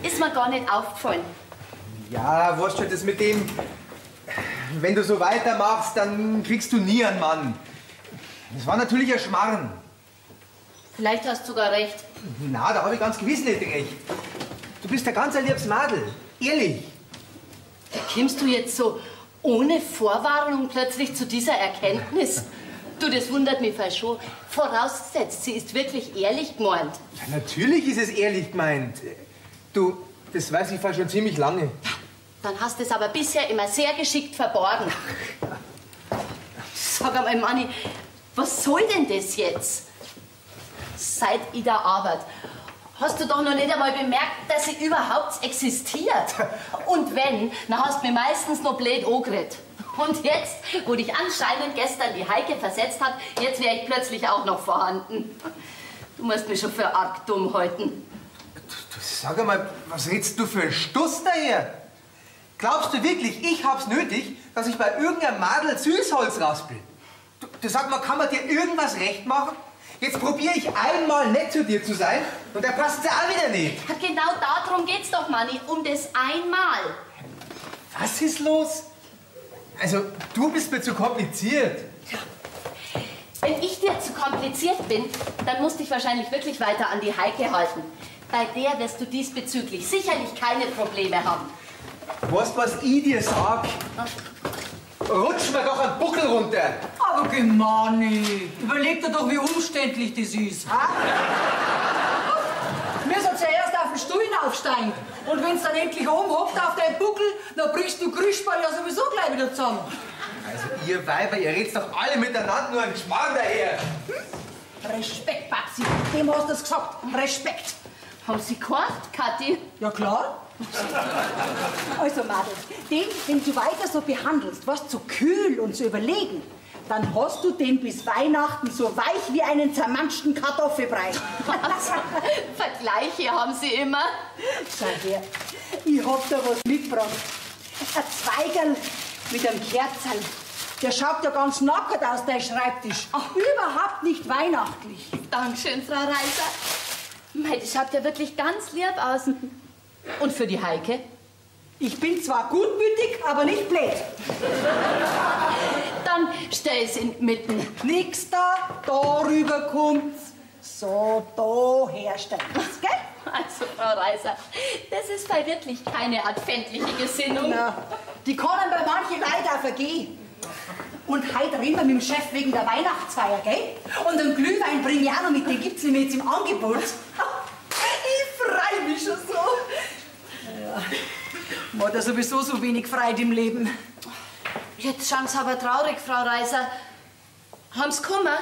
Ist mir gar nicht aufgefallen. Ja, weißt schon, das mit dem, wenn du so weitermachst, dann kriegst du nie einen Mann. Das war natürlich ein Schmarrn. Vielleicht hast du sogar recht. Na, da habe ich ganz gewiss nicht recht. Du bist ein ganz liebes Madel. Ehrlich. Kommst du jetzt so ohne Vorwarnung plötzlich zu dieser Erkenntnis? Du, das wundert mich fast schon. Vorausgesetzt, sie ist wirklich ehrlich gemeint. Ja, natürlich ist es ehrlich gemeint. Du, das weiß ich fast schon ziemlich lange. Dann hast du es aber bisher immer sehr geschickt verborgen. Sag einmal, Manni, was soll denn das jetzt? Seit ich da arbeite, hast du doch noch nicht einmal bemerkt, dass sie überhaupt existiert. Und wenn, dann hast du mir meistens noch blöd angeredet. Und jetzt, wo dich anscheinend gestern die Heike versetzt hat, jetzt wäre ich plötzlich auch noch vorhanden. Du musst mich schon für arg dumm halten. Du, sag einmal, was redst du für einen Stuss daher? Glaubst du wirklich, ich hab's nötig, dass ich bei irgendeinem Madel Süßholz raspel? Du sag mal, kann man dir irgendwas recht machen? Jetzt probiere ich einmal nett zu dir zu sein und dann passt es auch wieder nicht. Ja, genau darum geht's doch, Manni, um das einmal. Was ist los? Also, du bist mir zu kompliziert. Wenn ich dir zu kompliziert bin, dann musst du dich wahrscheinlich wirklich weiter an die Heike halten. Bei der wirst du diesbezüglich sicherlich keine Probleme haben. Weißt du, was ich dir sag? Rutsch mir doch einen Buckel runter. Aber Gemani, überleg dir doch, wie umständlich das ist. Ha? Wir sollen zuerst auf den Stuhl hinaufsteigen. Und wenn's dann endlich oben hockt auf deinen Buckel, dann brichst du Grüschball ja sowieso gleich wieder zusammen. Also ihr Weiber, ihr redet doch alle miteinander nur einen Schmarrn daher. Respekt, Babsi, dem hast du es gesagt. Respekt. Haben Sie gehört, Kathi? Ja klar. Also Madel, den, wenn du weiter so behandelst, was zu kühl und zu überlegen, dann hast du den bis Weihnachten so weich wie einen zermanschten Kartoffelbrei. Vergleiche haben Sie immer. Schau her, ich hab da was mitgebracht. Ein Zweigerl mit einem Kerzerl. Der schaut ja ganz nackert aus, der Schreibtisch. Überhaupt nicht weihnachtlich. Dankeschön, Frau Reiser. Mei, das schaut ja wirklich ganz lieb aus. Und für die Heike? Ich bin zwar gutmütig, aber nicht blöd. Dann stell es inmitten. Nix da, darüber kommt's. So, da herstellt es, gell? Also, Frau Reiser, das ist bei wirklich keine Art pfändliche Gesinnung. Na, die können bei manchen Leuten auch vergehen. Und heute reden wir mit dem Chef wegen der Weihnachtsfeier, gell? Und einen Glühwein bringe ich auch noch mit, den gibt's nämlich jetzt im Angebot. Ich freue mich schon so. Ja, man hat ja sowieso so wenig Freude im Leben. Jetzt schauen Sie aber traurig, Frau Reiser. Haben Sie Kummer?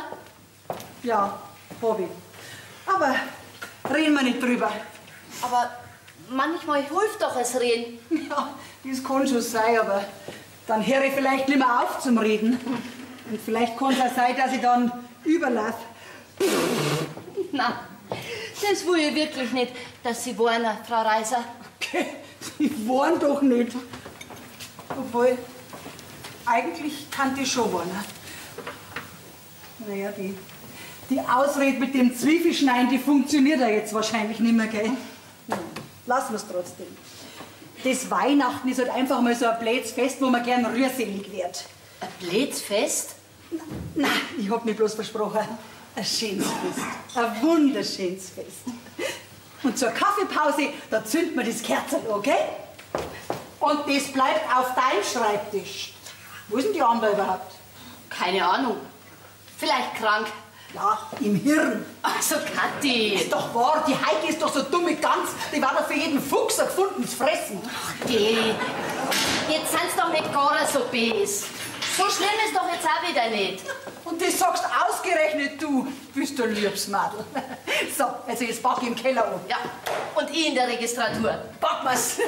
Ja, hab ich. Aber reden wir nicht drüber. Aber manchmal hilft doch das Reden. Ja, das kann schon sein, aber dann höre ich vielleicht nicht mehr auf zum Reden. Und vielleicht kann es auch sein, dass ich dann überlaufe. Na, das will ich wirklich nicht, dass Sie warnen, Frau Reiser. Okay, ich warn doch nicht. Obwohl, eigentlich kann ich schon warnen. Naja, die Ausrede mit dem Zwiefelschneiden, die funktioniert ja jetzt wahrscheinlich nicht mehr, gell? Lassen wir es trotzdem. Das Weihnachten ist halt einfach mal so ein blödes Fest, wo man gern rührselig wird. Ein blödes Fest? Nein, ich hab mir bloß versprochen. Ein schönes Fest. Ein wunderschönes Fest. Und zur Kaffeepause, da zündet man das Kerzel an, okay? Und das bleibt auf deinem Schreibtisch. Wo ist denn die andere überhaupt? Keine Ahnung. Vielleicht krank. Ja, im Hirn. Also, Kathi. Ist doch wahr, die Heike ist doch so dumme Gans. Die war doch für jeden Fuchs ein gefundenes Fressen. Ach, geh. Jetzt sind's doch nicht gar so bes. So schlimm ist doch jetzt auch wieder nicht. Und das sagst ausgerechnet du, bist du ein liebes Madel. So, also jetzt back ich im Keller um. Ja, und ich in der Registratur. Backen wir's.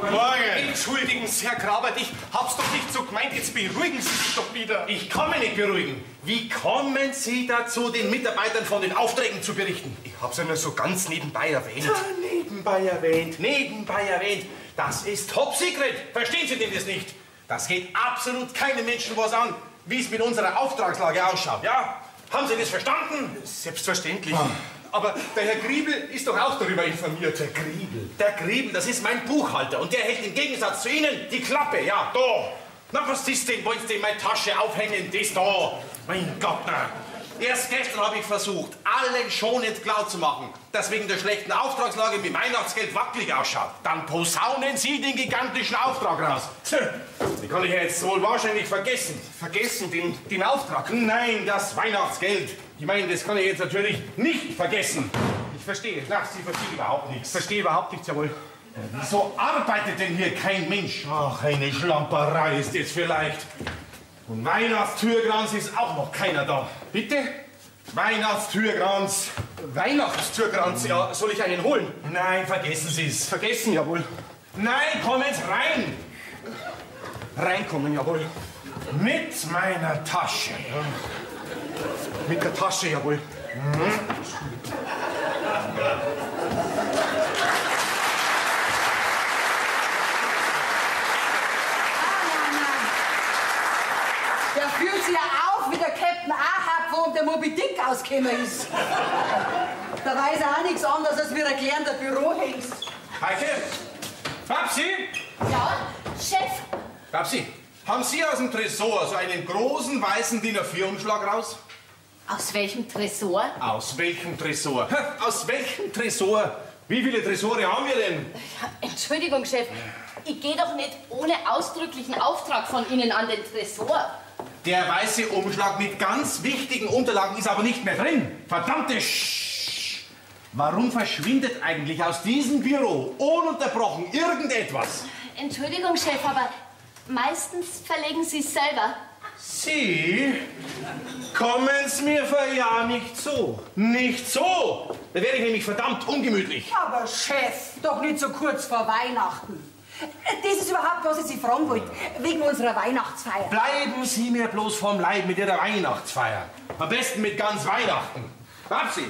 Morgen! Entschuldigen Sie, Herr Grabert, ich hab's doch nicht so gemeint. Jetzt beruhigen Sie sich doch wieder. Ich kann mich nicht beruhigen. Wie kommen Sie dazu, den Mitarbeitern von den Aufträgen zu berichten? Ich hab's ja nur so ganz nebenbei erwähnt. Ja, nebenbei erwähnt. Das ist Top Secret. Verstehen Sie denn das nicht? Das geht absolut keinem Menschen was an, wie es mit unserer Auftragslage ausschaut, ja? Haben Sie das verstanden? Selbstverständlich. Aber der Herr Griebel ist doch auch darüber informiert. Der Griebel? Der Griebel, das ist mein Buchhalter. Und der hält im Gegensatz zu Ihnen die Klappe, ja, da. Na, was ist denn? Wollen Sie in meine Tasche aufhängen? Das da. Mein Gott, na. Erst gestern habe ich versucht, allen schonend klar zu machen, dass wegen der schlechten Auftragslage mit Weihnachtsgeld wackelig ausschaut. Dann posaunen Sie den gigantischen Auftrag raus. Den kann ich ja jetzt wohl wahrscheinlich vergessen. Vergessen den Auftrag? Nein, das Weihnachtsgeld. Ich meine, das kann ich jetzt natürlich nicht vergessen. Ich verstehe. Na, Sie verstehen überhaupt nichts. Ich verstehe überhaupt nichts, jawohl. Wieso arbeitet denn hier kein Mensch? Ach, eine Schlamperei ist jetzt vielleicht. Und Weihnachtstürkrans ist auch noch keiner da. Bitte? Weihnachtstürkrans. Weihnachtstürkranz, ja. Soll ich einen holen? Nein, vergessen Sie es. Vergessen, jawohl. Nein, kommen Sie rein. Reinkommen, jawohl. Mit meiner Tasche. Ja. Mit der Tasche, jawohl. Der fühlt sich ja auf wie der Captain Ahab, wo der Moby Dick ausgekommen ist. Da weiß er auch nichts anderes als wie ein gelernter Bürohengst. Heike? Babsi? Ja, Chef. Babsi, haben Sie aus dem Tresor so einen großen weißen DIN A4-Umschlag raus? Aus welchem Tresor? Aus welchem Tresor? Aus welchem Tresor? Wie viele Tresore haben wir denn? Ja, Entschuldigung, Chef. Ich gehe doch nicht ohne ausdrücklichen Auftrag von Ihnen an den Tresor. Der weiße Umschlag mit ganz wichtigen Unterlagen ist aber nicht mehr drin. Verdammte Sch! Warum verschwindet eigentlich aus diesem Büro ununterbrochen irgendetwas? Entschuldigung, Chef, aber meistens verlegen Sie es selber. Sie? Kommen's mir für ja nicht so. Nicht so! Da wäre ich nämlich verdammt ungemütlich. Aber Chef, doch nicht so kurz vor Weihnachten. Das ist überhaupt, was ich Sie fragen wollte, wegen unserer Weihnachtsfeier. Bleiben Sie mir bloß vom Leib mit Ihrer Weihnachtsfeier. Am besten mit ganz Weihnachten. Babsi,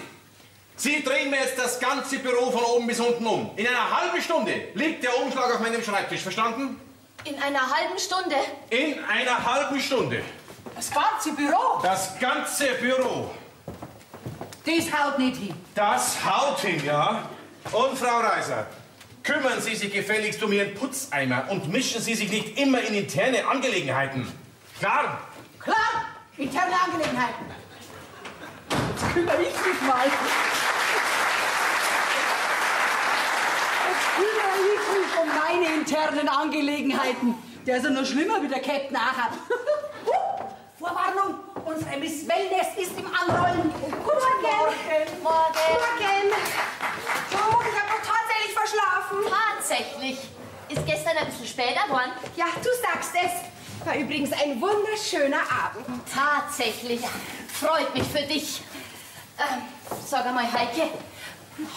Sie drehen mir jetzt das ganze Büro von oben bis unten um. In einer halben Stunde liegt der Umschlag auf meinem Schreibtisch, verstanden? In einer halben Stunde? In einer halben Stunde. Das ganze Büro? Das ganze Büro. Das haut nicht hin. Das haut hin, ja. Und Frau Reiser, kümmern Sie sich gefälligst um Ihren Putzeimer und mischen Sie sich nicht immer in interne Angelegenheiten. Klar? Klar, interne Angelegenheiten. Jetzt kümmere ich mich mal. Jetzt kümmere ich mich um meine internen Angelegenheiten. Der ist ja noch schlimmer wie der Captain Ahab. Vorwarnung, unsere Miss Wellness ist im Anrollen. Guten Morgen. Morgen. Morgen. Oh, ich habe doch tatsächlich verschlafen. Tatsächlich. Ist gestern ein bisschen später geworden? Ja, du sagst es. War übrigens ein wunderschöner Abend. Tatsächlich. Freut mich für dich. Sag einmal, Heike,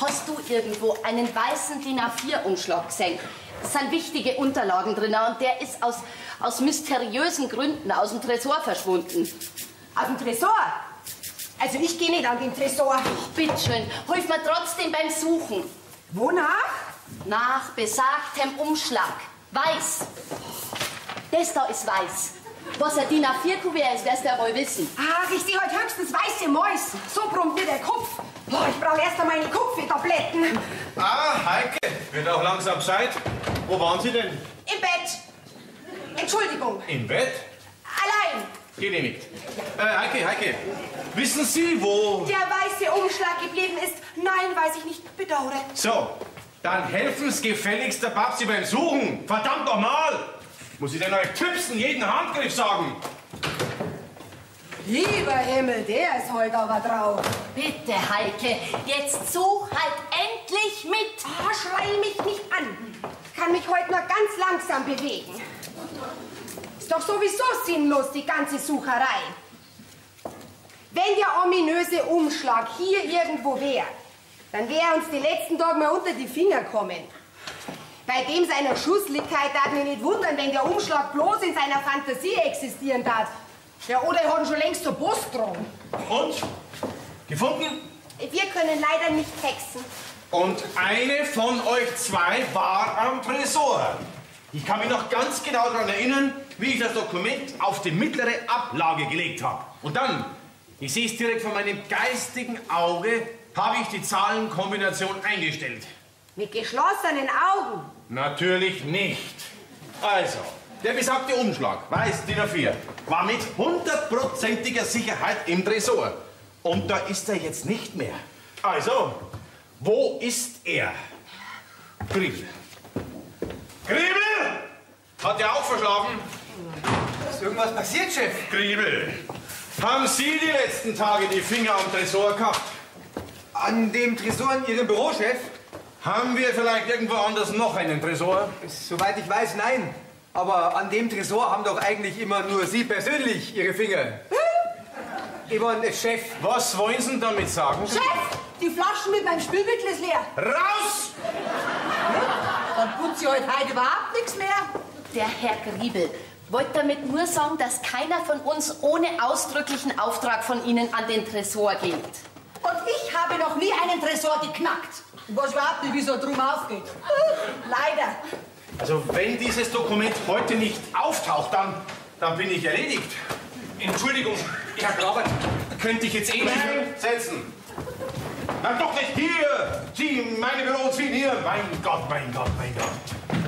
hast du irgendwo einen weißen DIN A4-Umschlag gesehen? Da sind wichtige Unterlagen drin und der ist aus mysteriösen Gründen aus dem Tresor verschwunden. Aus dem Tresor? Also ich gehe nicht an den Tresor. Ach, bitteschön, hilf mir trotzdem beim Suchen. Wonach? Nach besagtem Umschlag. Weiß. Das da ist weiß. Was ein DIN A4-Kuvert ist, wirst du ja wohl wissen. Ach, ich sehe heute höchstens weiße Mäuse. So brummt mir der Kopf. Boah, ich brauche erst einmal meine Kopfwehtabletten. Ah, Heike, wird auch langsam Zeit. Wo waren Sie denn? Im Bett. Entschuldigung. Im Bett? Allein. Genehmigt. Heike, wissen Sie, wo... Der weiße Umschlag geblieben ist? Nein, weiß ich nicht. Bedauere. So, dann helfen Sie gefälligst der Babsi beim Suchen. Verdammt nochmal! Muss ich denn euch Tipsen jeden Handgriff sagen? Lieber Himmel, der ist heute aber drauf. Bitte, Heike, jetzt such halt endlich mit. Ah, schrei mich nicht an. Ich kann mich heute nur ganz langsam bewegen. Ist doch sowieso sinnlos, die ganze Sucherei. Wenn der ominöse Umschlag hier irgendwo wäre, dann wäre uns die letzten Tage mal unter die Finger kommen. Bei dem seiner Schusslichkeit darf mich nicht wundern, wenn der Umschlag bloß in seiner Fantasie existieren darf. Ja, oder er hat ihn schon längst zur Post getragen. Und? Gefunden? Wir können leider nicht hexen. Und eine von euch zwei war am Tresor. Ich kann mich noch ganz genau daran erinnern, wie ich das Dokument auf die mittlere Ablage gelegt habe. Und dann, ich sehe es direkt vor meinem geistigen Auge, habe ich die Zahlenkombination eingestellt. Mit geschlossenen Augen? Natürlich nicht. Also, der besagte Umschlag, weiß DIN A4, war mit 100%iger Sicherheit im Tresor. Und da ist er jetzt nicht mehr. Also, wo ist er? Griebel. Griebel! Hat er auch verschlafen? Ist irgendwas passiert, Chef? Griebel, haben Sie die letzten Tage die Finger am Tresor gehabt? An dem Tresor in Ihrem Büro, Chef? Haben wir vielleicht irgendwo anders noch einen Tresor? Soweit ich weiß, nein. Aber an dem Tresor haben doch eigentlich immer nur Sie persönlich Ihre Finger. Yvonne, Chef. Was wollen Sie denn damit sagen? Chef, die Flaschen mit meinem Spülmittel ist leer. Raus! Dann putze ich heute überhaupt nichts mehr. Der Herr Griebel wollte damit nur sagen, dass keiner von uns ohne ausdrücklichen Auftrag von Ihnen an den Tresor geht. Und ich habe noch nie einen Tresor geknackt. Ich weiß überhaupt nicht, wie so drum aufgeht. Leider. Also wenn dieses Dokument heute nicht auftaucht, dann bin ich erledigt. Entschuldigung, Herr Grabert, könnte ich jetzt endlich... Nein, setzen. Nein, doch nicht hier. Sie, meine Büros, Sie hier. Mein Gott.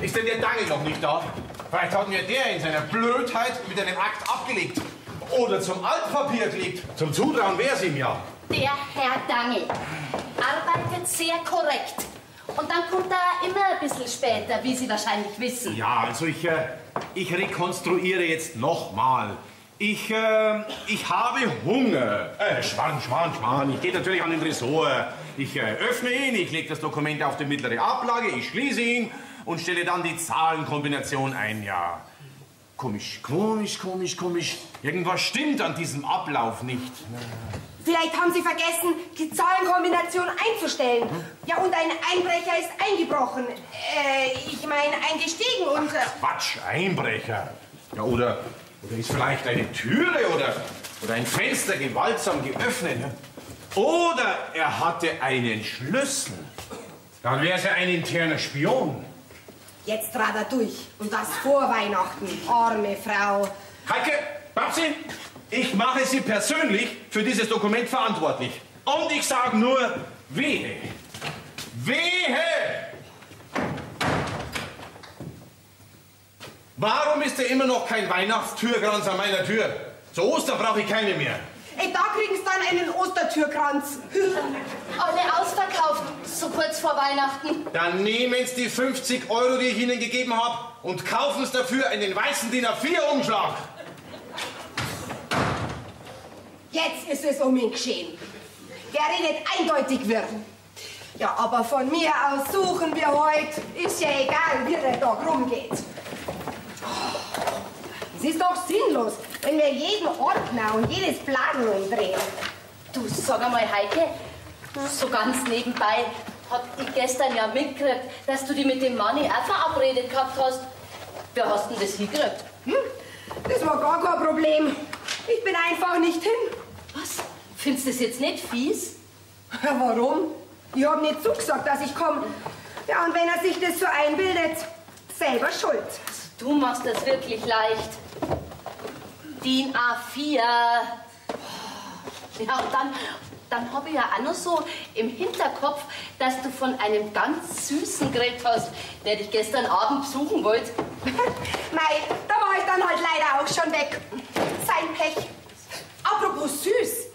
Ist denn der Dangel noch nicht da? Vielleicht hat mir der in seiner Blödheit mit einem Akt abgelegt. Oder zum Altpapier gelegt. Zum Zutrauen wär's ihm ja. Der Herr Dangel arbeitet sehr korrekt. Und dann kommt er immer ein bisschen später, wie Sie wahrscheinlich wissen. Ja, also ich rekonstruiere jetzt nochmal. Ich habe Hunger. Schwan. Ich gehe natürlich an den Tresor. Ich öffne ihn, ich lege das Dokument auf die mittlere Ablage, ich schließe ihn und stelle dann die Zahlenkombination ein. Ja, komisch. Irgendwas stimmt an diesem Ablauf nicht. Vielleicht haben Sie vergessen, die Zahlenkombination einzustellen. Ja, und ein Einbrecher ist eingebrochen. Ich meine, eingestiegen und... Quatsch, Einbrecher. Ja, oder ist vielleicht eine Türe oder ein Fenster gewaltsam geöffnet. Oder er hatte einen Schlüssel. Dann wäre es ja ein interner Spion. Jetzt trat er durch. Und das vor Weihnachten. Arme Frau. Heike, Babsi, ich mache Sie persönlich für dieses Dokument verantwortlich. Und ich sage nur, wehe. Wehe! Warum ist denn immer noch kein Weihnachtstürkranz an meiner Tür? Zu Ostern brauche ich keine mehr. Da kriegen Sie dann einen Ostertürkranz. Alle ausverkauft, so kurz vor Weihnachten. Dann nehmen Sie die 50 €, die ich Ihnen gegeben habe, und kaufen Sie dafür einen weißen DIN A4-Umschlag. Jetzt ist es um ihn geschehen. Der redet eindeutig wird. Ja, aber von mir aus suchen wir heute. Ist ja egal, wie der Tag rumgeht. Es ist doch sinnlos, wenn wir jeden Ordner und jedes Blatt umdrehen. Du, sag einmal, Heike, so ganz nebenbei hab ich gestern ja mitgekriegt, dass du dich mit dem Manni auch verabredet gehabt hast. Wer hast denn das hingekriegt? Das war gar kein Problem. Ich bin einfach nicht hin. Was? Findest du das jetzt nicht fies? Ja, warum? Ich hab nicht zugesagt, dass ich komme. Ja, und wenn er sich das so einbildet, selber schuld. Du machst das wirklich leicht. DIN A4. Ja, und dann habe ich ja auch noch so im Hinterkopf, dass du von einem ganz Süßen geredet hast, der dich gestern Abend besuchen wollte. Mei, da war ich dann halt leider auch schon weg. Sein Pech. Apropos süß.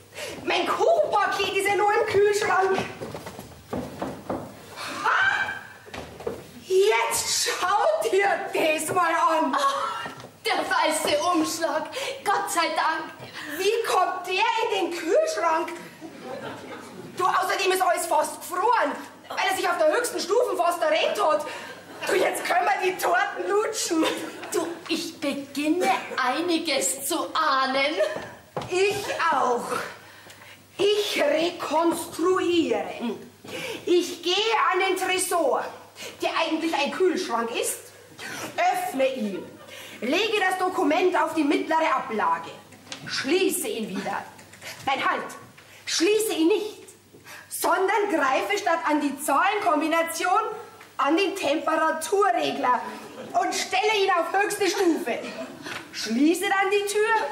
Mein Kuchenpaket ist ja nur im Kühlschrank. Ha! Jetzt schaut ihr das mal an. Oh, der weiße Umschlag. Gott sei Dank. Wie kommt der in den Kühlschrank? Du, außerdem ist alles fast gefroren, weil er sich auf der höchsten Stufe fast errennt hat. Du, jetzt können wir die Torten lutschen. Du, ich beginne einiges zu ahnen. Ich auch. Ich rekonstruiere. Ich gehe an den Tresor, der eigentlich ein Kühlschrank ist, öffne ihn, lege das Dokument auf die mittlere Ablage, schließe ihn wieder. Nein, halt, schließe ihn nicht, sondern greife statt an die Zahlenkombination an den Temperaturregler und stelle ihn auf höchste Stufe. Schließe dann die Tür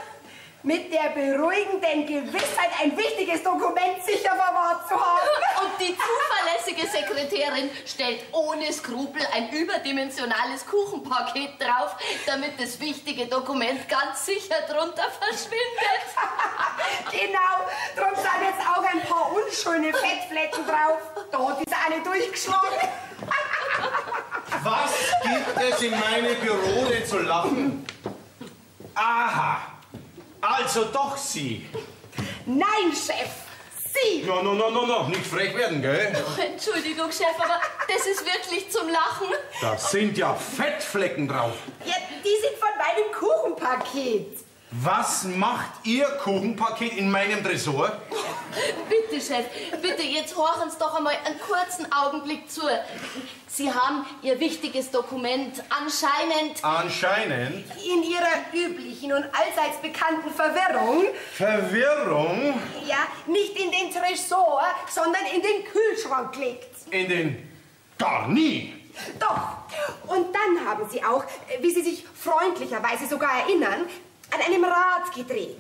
mit der beruhigenden Gewissheit, ein wichtiges Dokument sicher verwahrt zu haben. Und die zuverlässige Sekretärin stellt ohne Skrupel ein überdimensionales Kuchenpaket drauf, damit das wichtige Dokument ganz sicher drunter verschwindet. Genau, drum sind jetzt auch ein paar unschöne Fettflecken drauf. Dort ist eine durchgeschlagen. Was gibt es in meinem Büro denn zu lachen? Aha, also doch Sie. Nein, Chef, Sie. No, nicht frech werden, gell? Oh, Entschuldigung, Chef, aber das ist wirklich zum Lachen. Da sind ja Fettflecken drauf. Ja, die sind von meinem Kuchenpaket. Was macht Ihr Kuchenpaket in meinem Tresor? Bitte, Chef, bitte, jetzt horchen Sie doch einmal einen kurzen Augenblick zu. Sie haben Ihr wichtiges Dokument anscheinend... Anscheinend? In Ihrer üblichen und allseits bekannten Verwirrung... Verwirrung? Ja, nicht in den Tresor, sondern in den Kühlschrank gelegt. In den... Gar nie! Doch. Und dann haben Sie auch, wie Sie sich freundlicherweise sogar erinnern, an einem Rad gedreht.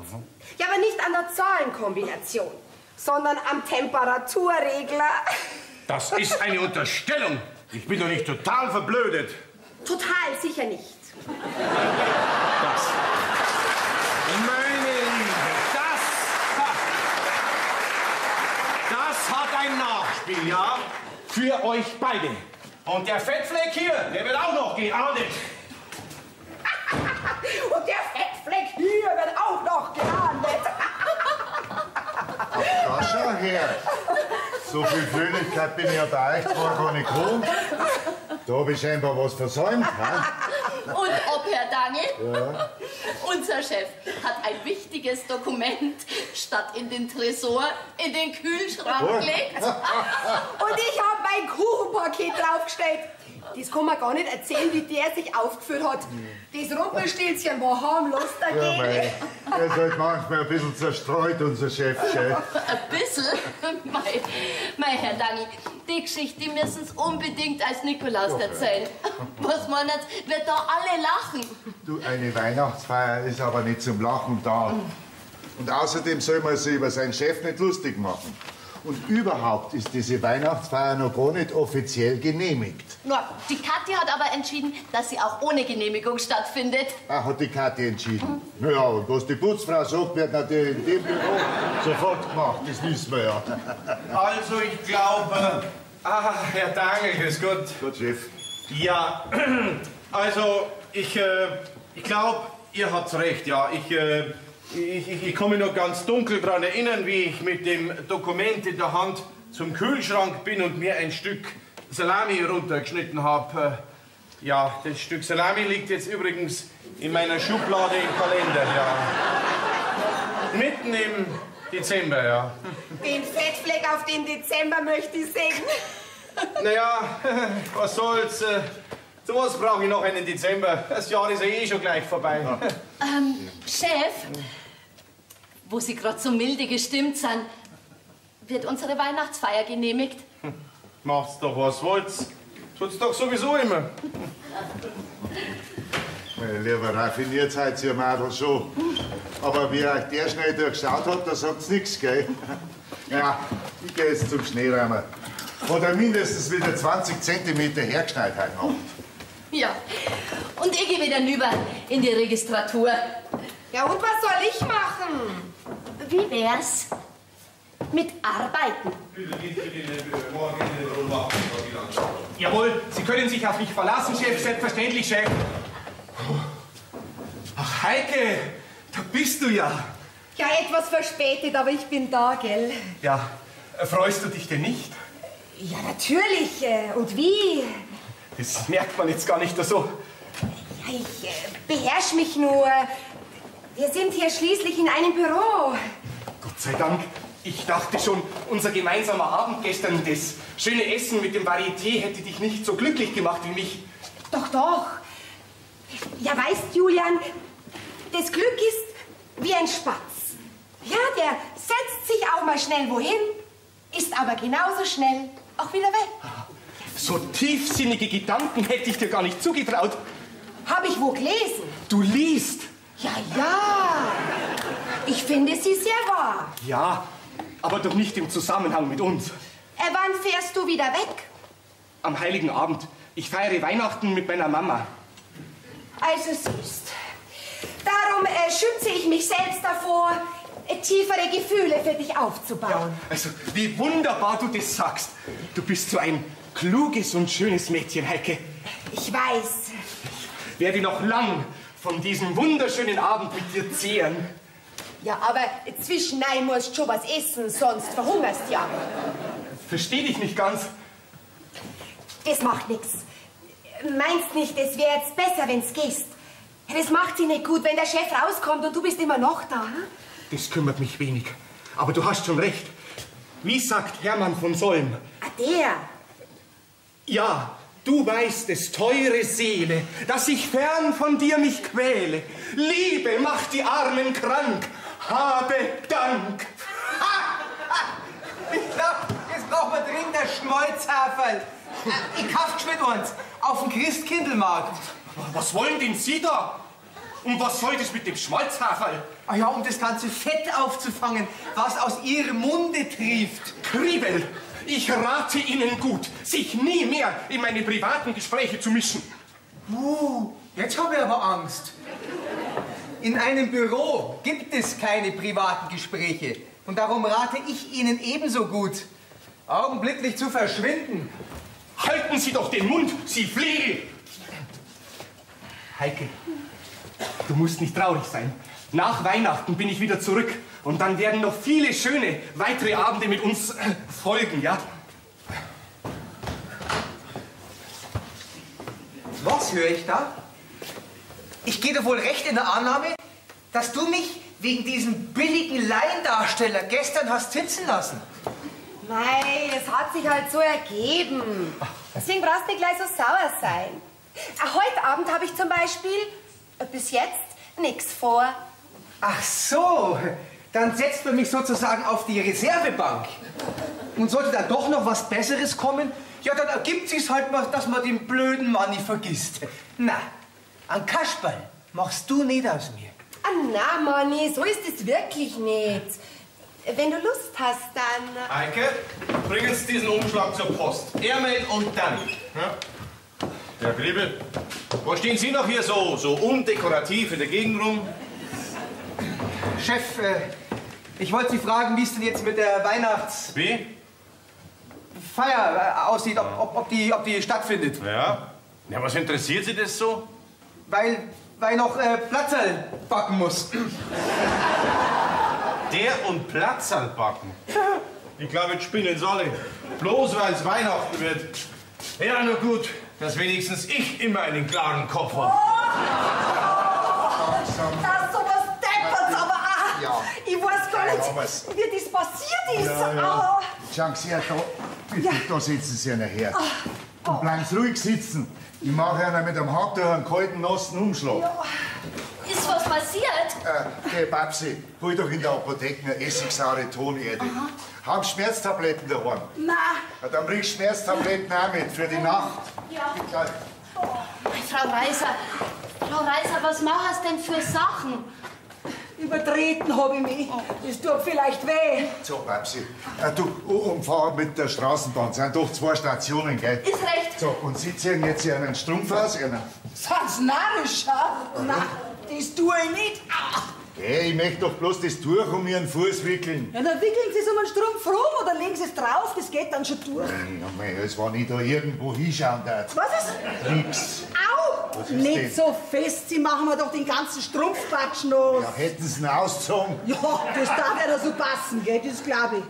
Ja, aber nicht an der Zahlenkombination, sondern am Temperaturregler. Das ist eine Unterstellung. Ich bin doch nicht total verblödet. Total sicher nicht. Das. Meine Liebe, das hat ein Nachspiel, ja? Für euch beide. Und der Fettfleck hier, der wird auch noch geahndet. Und der Fettfleck hier wird auch noch geahndet. Da schau her. So viel Fröhlichkeit bin ich ja bei euch zwar gar nicht gewohnt. Da habe ich scheinbar was versäumt. Und ob, Herr Dangel? Ja. Unser Chef hat ein wichtiges Dokument statt in den Tresor in den Kühlschrank gelegt. Und ich habe mein Kuchenpaket draufgestellt. Das kann man gar nicht erzählen, wie der sich aufgeführt hat. Das Rumpelstilzchen war harmlos dagegen. Ja, mei. Er ist halt manchmal ein bisschen zerstreut, unser Chef. Ein bisschen? Mei, Herr Dani, die Geschichte, die müssen Sie unbedingt als Nikolaus erzählen. Was meinen Sie, wird da alle lachen? Du, eine Weihnachtsfeier ist aber nicht zum Lachen da. Und außerdem soll man sich über seinen Chef nicht lustig machen. Und überhaupt ist diese Weihnachtsfeier noch gar nicht offiziell genehmigt. Ja, die Kathi hat aber entschieden, dass sie auch ohne Genehmigung stattfindet. Ach, hat die Kathi entschieden? Naja, und was die Putzfrau sagt, wird natürlich in dem Büro sofort gemacht, das wissen wir ja. Also, ich glaube... Herr Dangel, grüß Gott. Gott, Chef. Ja, also, ich glaube, ihr habt recht, ja. Ich kann mich noch ganz dunkel daran erinnern, wie ich mit dem Dokument in der Hand zum Kühlschrank bin und mir ein Stück Salami runtergeschnitten habe. Ja, das Stück Salami liegt jetzt übrigens in meiner Schublade im Kalender, ja. Mitten im Dezember, ja. Den Fettfleck auf den Dezember möchte ich sehen. Naja, was soll's. Sowas brauche ich noch einen Dezember. Das Jahr ist ja eh schon gleich vorbei. Chef, wo Sie gerade so milde gestimmt sind, wird unsere Weihnachtsfeier genehmigt? Macht's doch, was wollt's. Tut's doch sowieso immer. Lieber raffiniert seid ihr Madel schon. Aber wie euch der schnell durchschaut hat, da sagt's nichts, gell? Ja, ich gehe jetzt zum Schneeräumer. Oder mindestens wieder 20 Zentimeter hergeschneit heute Nacht. Ja, und ich gehe wieder rüber in die Registratur. Ja, und was soll ich machen? Wie wär's mit Arbeiten? Jawohl, Sie können sich auf mich verlassen, Chef. Selbstverständlich, Chef. Ach, Heike, da bist du ja. Ja, etwas verspätet, aber ich bin da, gell? Ja, freust du dich denn nicht? Ja, natürlich. Und wie? Das merkt man jetzt gar nicht so. Ja, ich beherrsche mich nur. Wir sind hier schließlich in einem Büro. Gott sei Dank. Ich dachte schon, unser gemeinsamer Abend gestern, das schöne Essen mit dem Varieté hätte dich nicht so glücklich gemacht wie mich. Doch, doch. Ja, weißt, Julian, das Glück ist wie ein Spatz. Ja, der setzt sich auch mal schnell wohin, ist aber genauso schnell auch wieder weg. So tiefsinnige Gedanken hätte ich dir gar nicht zugetraut. Habe ich wo gelesen? Du liest. Ja, ja. Ich finde sie sehr wahr. Ja, aber doch nicht im Zusammenhang mit uns. Wann fährst du wieder weg? Am Heiligen Abend. Ich feiere Weihnachten mit meiner Mama. Also siehst. Darum schütze ich mich selbst davor, tiefere Gefühle für dich aufzubauen. Ja, also, wie wunderbar du das sagst. Du bist so ein kluges und schönes Mädchen, Heike. Ich weiß. Ich werde noch lang von diesem wunderschönen Abend mit dir zehren. Ja, aber zwischendurch musst du schon was essen, sonst verhungerst du ja. Versteh dich nicht ganz. Das macht nichts. Meinst nicht, es wäre jetzt besser, wenn's gehst? Das macht sie nicht gut, wenn der Chef rauskommt und du bist immer noch da. Hm? Das kümmert mich wenig. Aber du hast schon recht. Wie sagt Hermann von Solm? Ah, der? Ja, du weißt es, teure Seele, dass ich fern von dir mich quäle. Liebe macht die Armen krank. Habe Dank. Ich glaube, jetzt brauchen wir dringend ein Schmolzhaferl. Ich kauf's mit uns auf dem Christkindlmarkt. Was wollen denn Sie da? Und was soll das mit dem Schmalzhaferl? Ah ja, um das ganze Fett aufzufangen, was aus Ihrem Munde trieft. Kriebel, ich rate Ihnen gut, sich nie mehr in meine privaten Gespräche zu mischen. Jetzt habe ich aber Angst. In einem Büro gibt es keine privaten Gespräche. Und darum rate ich Ihnen ebenso gut, augenblicklich zu verschwinden. Halten Sie doch den Mund, Sie Flegel! Heike, du musst nicht traurig sein. Nach Weihnachten bin ich wieder zurück. Und dann werden noch viele schöne weitere Abende mit uns folgen, ja? Was höre ich da? Ich gehe doch wohl recht in der Annahme, dass du mich wegen diesem billigen Laiendarsteller gestern hast sitzen lassen. Mei, es hat sich halt so ergeben. Deswegen brauchst du nicht gleich so sauer sein. Heute Abend habe ich zum Beispiel bis jetzt nichts vor. Ach so, dann setzt man mich sozusagen auf die Reservebank. Und sollte da doch noch was Besseres kommen, ja, dann ergibt sich's halt mal, dass man den blöden Manni vergisst. Na, an Kasperl machst du nicht aus mir. Ah, na, Manni, so ist es wirklich nicht. Wenn du Lust hast, dann... Heike, bring uns diesen Umschlag zur Post. Ärmel und dann. Ja? Herr Griebel, wo stehen Sie noch hier so undekorativ in der Gegend rum? Chef, ich wollte Sie fragen, wie es denn jetzt mit der Wie? Feier aussieht, ob die stattfindet. Ja? Ja, was interessiert Sie das so? Weil noch Platzerl backen muss. Der und Platzerl backen? Ich glaube, jetzt spinnen sie alle. Bloß weil es Weihnachten wird. Ja, na gut. dass wenigstens ich immer einen klaren Kopf habe. Das ist sowas Depperts, aber auch. Ja. Ich weiß gar nicht, wie das passiert ist. Ja. Schauen Sie her, da, bitte, da sitzen Sie nachher. Und bleiben Sie ruhig sitzen. Ich mache Ihnen mit dem Handtuch einen kalten, nassen Umschlag. Ist was passiert? Geh, Babsi, hol doch in der Apotheke eine essigsaure Tonerde. Haben Schmerztabletten daheim? Nein. Ja, dann bringst du Schmerztabletten auch mit für die Nacht. Ja. Gleich. Frau Reiser, was machst du denn für Sachen? Übertreten habe ich mich. Das tut vielleicht weh. So, Babsi, du, umfahren mit der Straßenbahn. Sind doch 2 Stationen, gell? Ist recht. So, und Sie ziehen jetzt hier einen Strumpf aus. Sind's narrisch, ha? Nein, das tue ich nicht. Hey, ich möchte doch bloß das Tuch um Ihren Fuß wickeln. Ja, dann wickeln Sie es um den Strumpf rum oder legen Sie es drauf, das geht dann schon durch. Ja, mei, als wenn ich da irgendwo hinschauen darf. Was ist? Nix. Au! Was ist Nicht denn? so fest, Sie machen mir doch den ganzen Strumpfpatsch noch. Ja, hätten Sie ihn ausgezogen? Ja, das darf ja da so passen, gell, das glaube ich.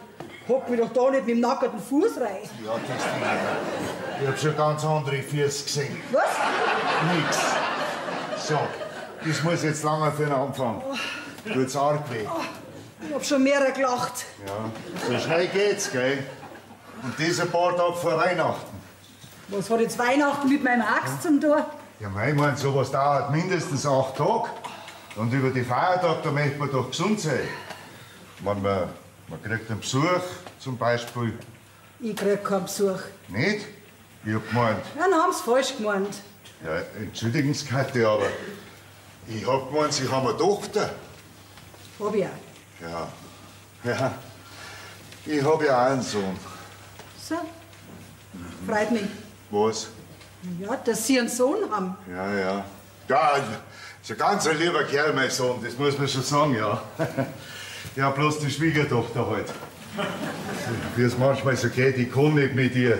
Hock mich doch da nicht mit dem nackerten Fuß rein. Ja, das nicht. Ich hab schon ganz andere Füße gesehen. Was? Nix. So, das muss jetzt lange für den Anfang. Tut's arg weh. Ich hab schon mehrere gelacht. Ja, so schnell geht's, gell? Und das ein paar Tage vor Weihnachten. Was hat jetzt Weihnachten mit meinem Axt zum tun? Ja, ich mein, sowas dauert mindestens 8 Tage. Und über die Feiertage, da möchte man doch gesund sein. Man kriegt einen Besuch, zum Beispiel. Ich krieg keinen Besuch. Nicht? Ich hab gemeint, Ja, dann haben Sie falsch gemeint. ja, entschuldigen Sie, Kathi, aber ich hab gemeint, Sie haben eine Tochter. Hab ich auch. Ja. Ich hab ja auch einen Sohn. So. Freut mich. Was? Ja, dass Sie einen Sohn haben. Ja. Ja, ist ein ganz lieber Kerl, mein Sohn, das muss man schon sagen, ja. Ja, bloß die Schwiegertochter halt. Wie es manchmal so geht, ich kann nicht mit ihr.